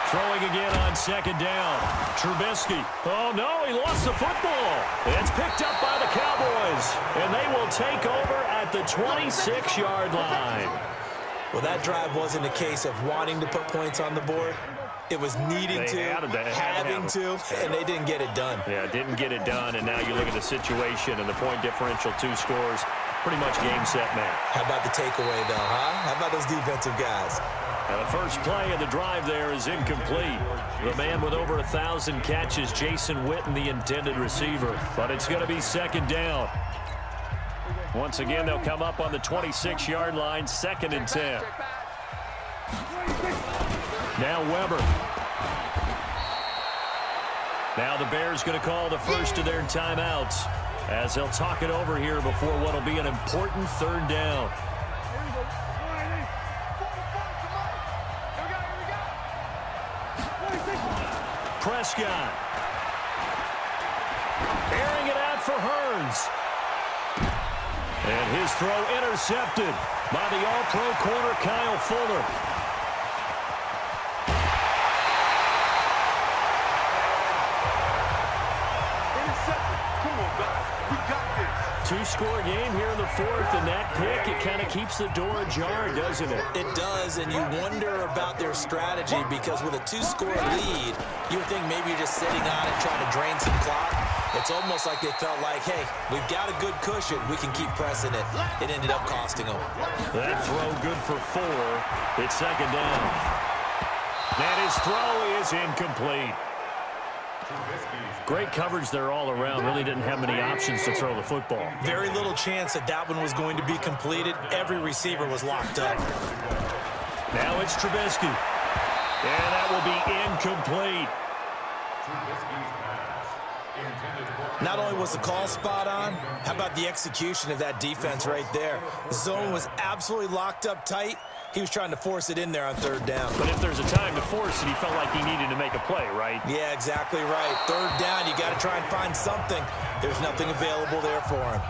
Throwing again on second down. Trubisky. Oh, no, he lost the football. It's picked up by the Cowboys. And they will take over at the 26-yard line. Well, that drive wasn't a case of wanting to put points on the board. It was needing to, having to, and they didn't get it done. Yeah, didn't get it done, and now you look at the situation and the point differential, 2 scores, pretty much game, set, match. How about the takeaway, though, huh? How about those defensive guys? Now the first play of the drive there is incomplete. The man with over 1,000 catches, Jason Witten, the intended receiver. But it's going to be second down. Once again, they'll come up on the 26-yard line, 2nd and 10. Now Weber. Now the Bears going to call the first of their timeouts as they'll talk it over here before what will be an important 3rd down. Prescott. Airing it out for Hearns. And his throw intercepted by the All-Pro corner, Kyle Fuller. two-score game here in the fourth, and that pick, it kind of keeps the door ajar, doesn't it? It does, and you wonder about their strategy because with a two-score lead, you would think maybe you're just sitting on it trying to drain some clock. It's almost like they felt like, hey, we've got a good cushion. We can keep pressing it. It ended up costing them. That throw good for 4. It's second down. And his throw is incomplete. Great coverage there all around. Really didn't have many options to throw the football. Very little chance that that one was going to be completed. Every receiver was locked up. Now it's Trubisky. And that will be incomplete. Not only was the call spot on, how about the execution of that defense right there? The zone was absolutely locked up tight. He was trying to force it in there on third down. But if there's a time to force it, he felt like he needed to make a play, right? Yeah, exactly right. Third down, you got to try and find something. There's nothing available there for him.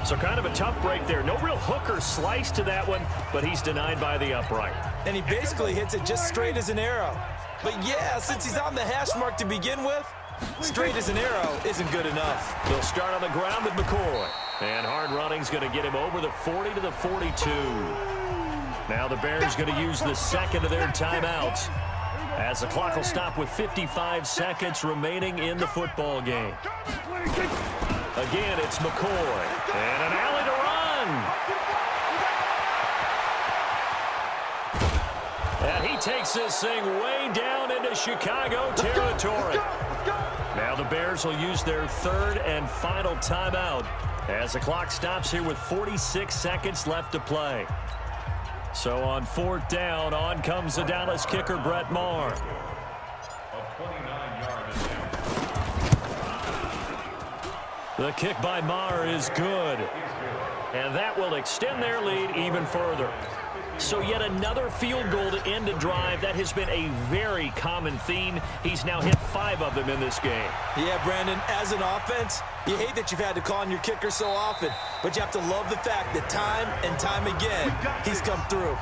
So kind of a tough break there. No real hook or slice to that one, but he's denied by the upright. And he basically hits it just straight as an arrow. But yeah, since he's on the hash mark to begin with, straight as an arrow isn't good enough. They'll start on the ground with McCoy. And hard running's going to get him over the 40 to the 42. Now the Bears going to use the second of their timeouts as the clock will stop with 55 seconds remaining in the football game. Again, it's McCoy. And an alley to run. And he takes this thing way down into Chicago territory. Now the Bears will use their third and final timeout as the clock stops here with 46 seconds left to play. So on fourth down, on comes the Dallas kicker, Brett Maher. The kick by Maher is good. And that will extend their lead even further. So yet another field goal to end a drive. That has been a very common theme. He's now hit 5 of them in this game. Yeah, Brandon, as an offense, you hate that you've had to call on your kicker so often, but you have to love the fact that time and time again, he's come through.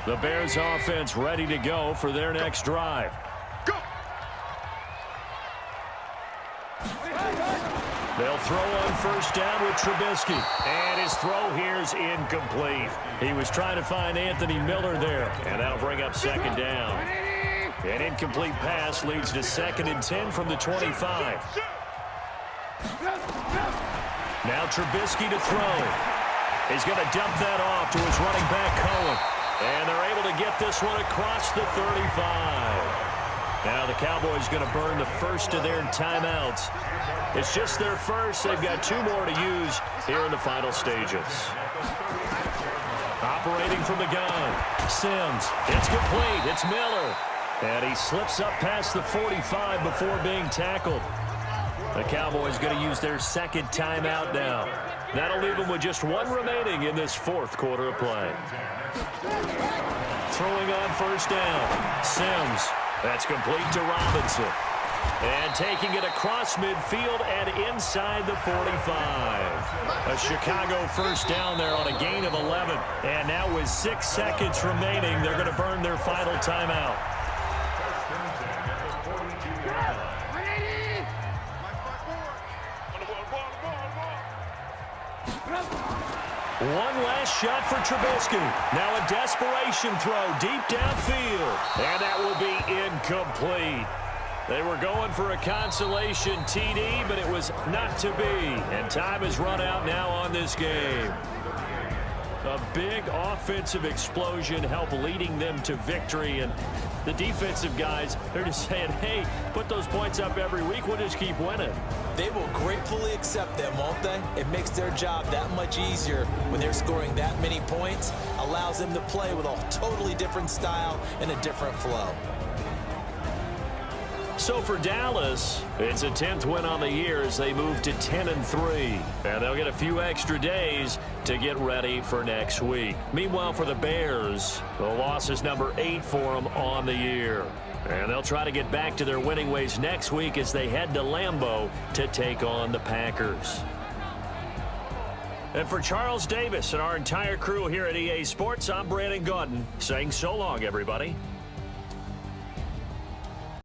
The Bears offense ready to go for their next drive. They'll throw on first down with Trubisky. And his throw here is incomplete. He was trying to find Anthony Miller there. And that'll bring up second down. An incomplete pass leads to 2nd and 10 from the 25. Now Trubisky to throw. He's going to dump that off to his running back, Cohen. And they're able to get this one across the 35. Now the Cowboys going to burn the first of their timeouts. It's just their first. They've got 2 more to use here in the final stages. Operating from the gun, Sims. It's complete. It's Miller. And he slips up past the 45 before being tackled. The Cowboys going to use their second timeout now. That'll leave them with just 1 remaining in this fourth quarter of play. Throwing on first down, Sims. That's complete to Robinson. And taking it across midfield and inside the 45. A Chicago first down there on a gain of 11. And now with 6 seconds remaining, they're going to burn their final timeout. One last shot for Trubisky. Now a desperation throw deep downfield. And that will be incomplete. They were going for a consolation TD, but it was not to be. And time has run out now on this game. A big offensive explosion helped leading them to victory. And the defensive guys, they're just saying, hey, put those points up every week. We'll just keep winning. They will gratefully accept them, won't they? It makes their job that much easier when they're scoring that many points. Allows them to play with a totally different style and a different flow. So for Dallas, it's a 10th win on the year as they move to 10-3. And they'll get a few extra days to get ready for next week. Meanwhile, for the Bears, the loss is number 8 for them on the year. And they'll try to get back to their winning ways next week as they head to Lambeau to take on the Packers. And for Charles Davis and our entire crew here at EA Sports, I'm Brandon Gaudin saying so long, everybody.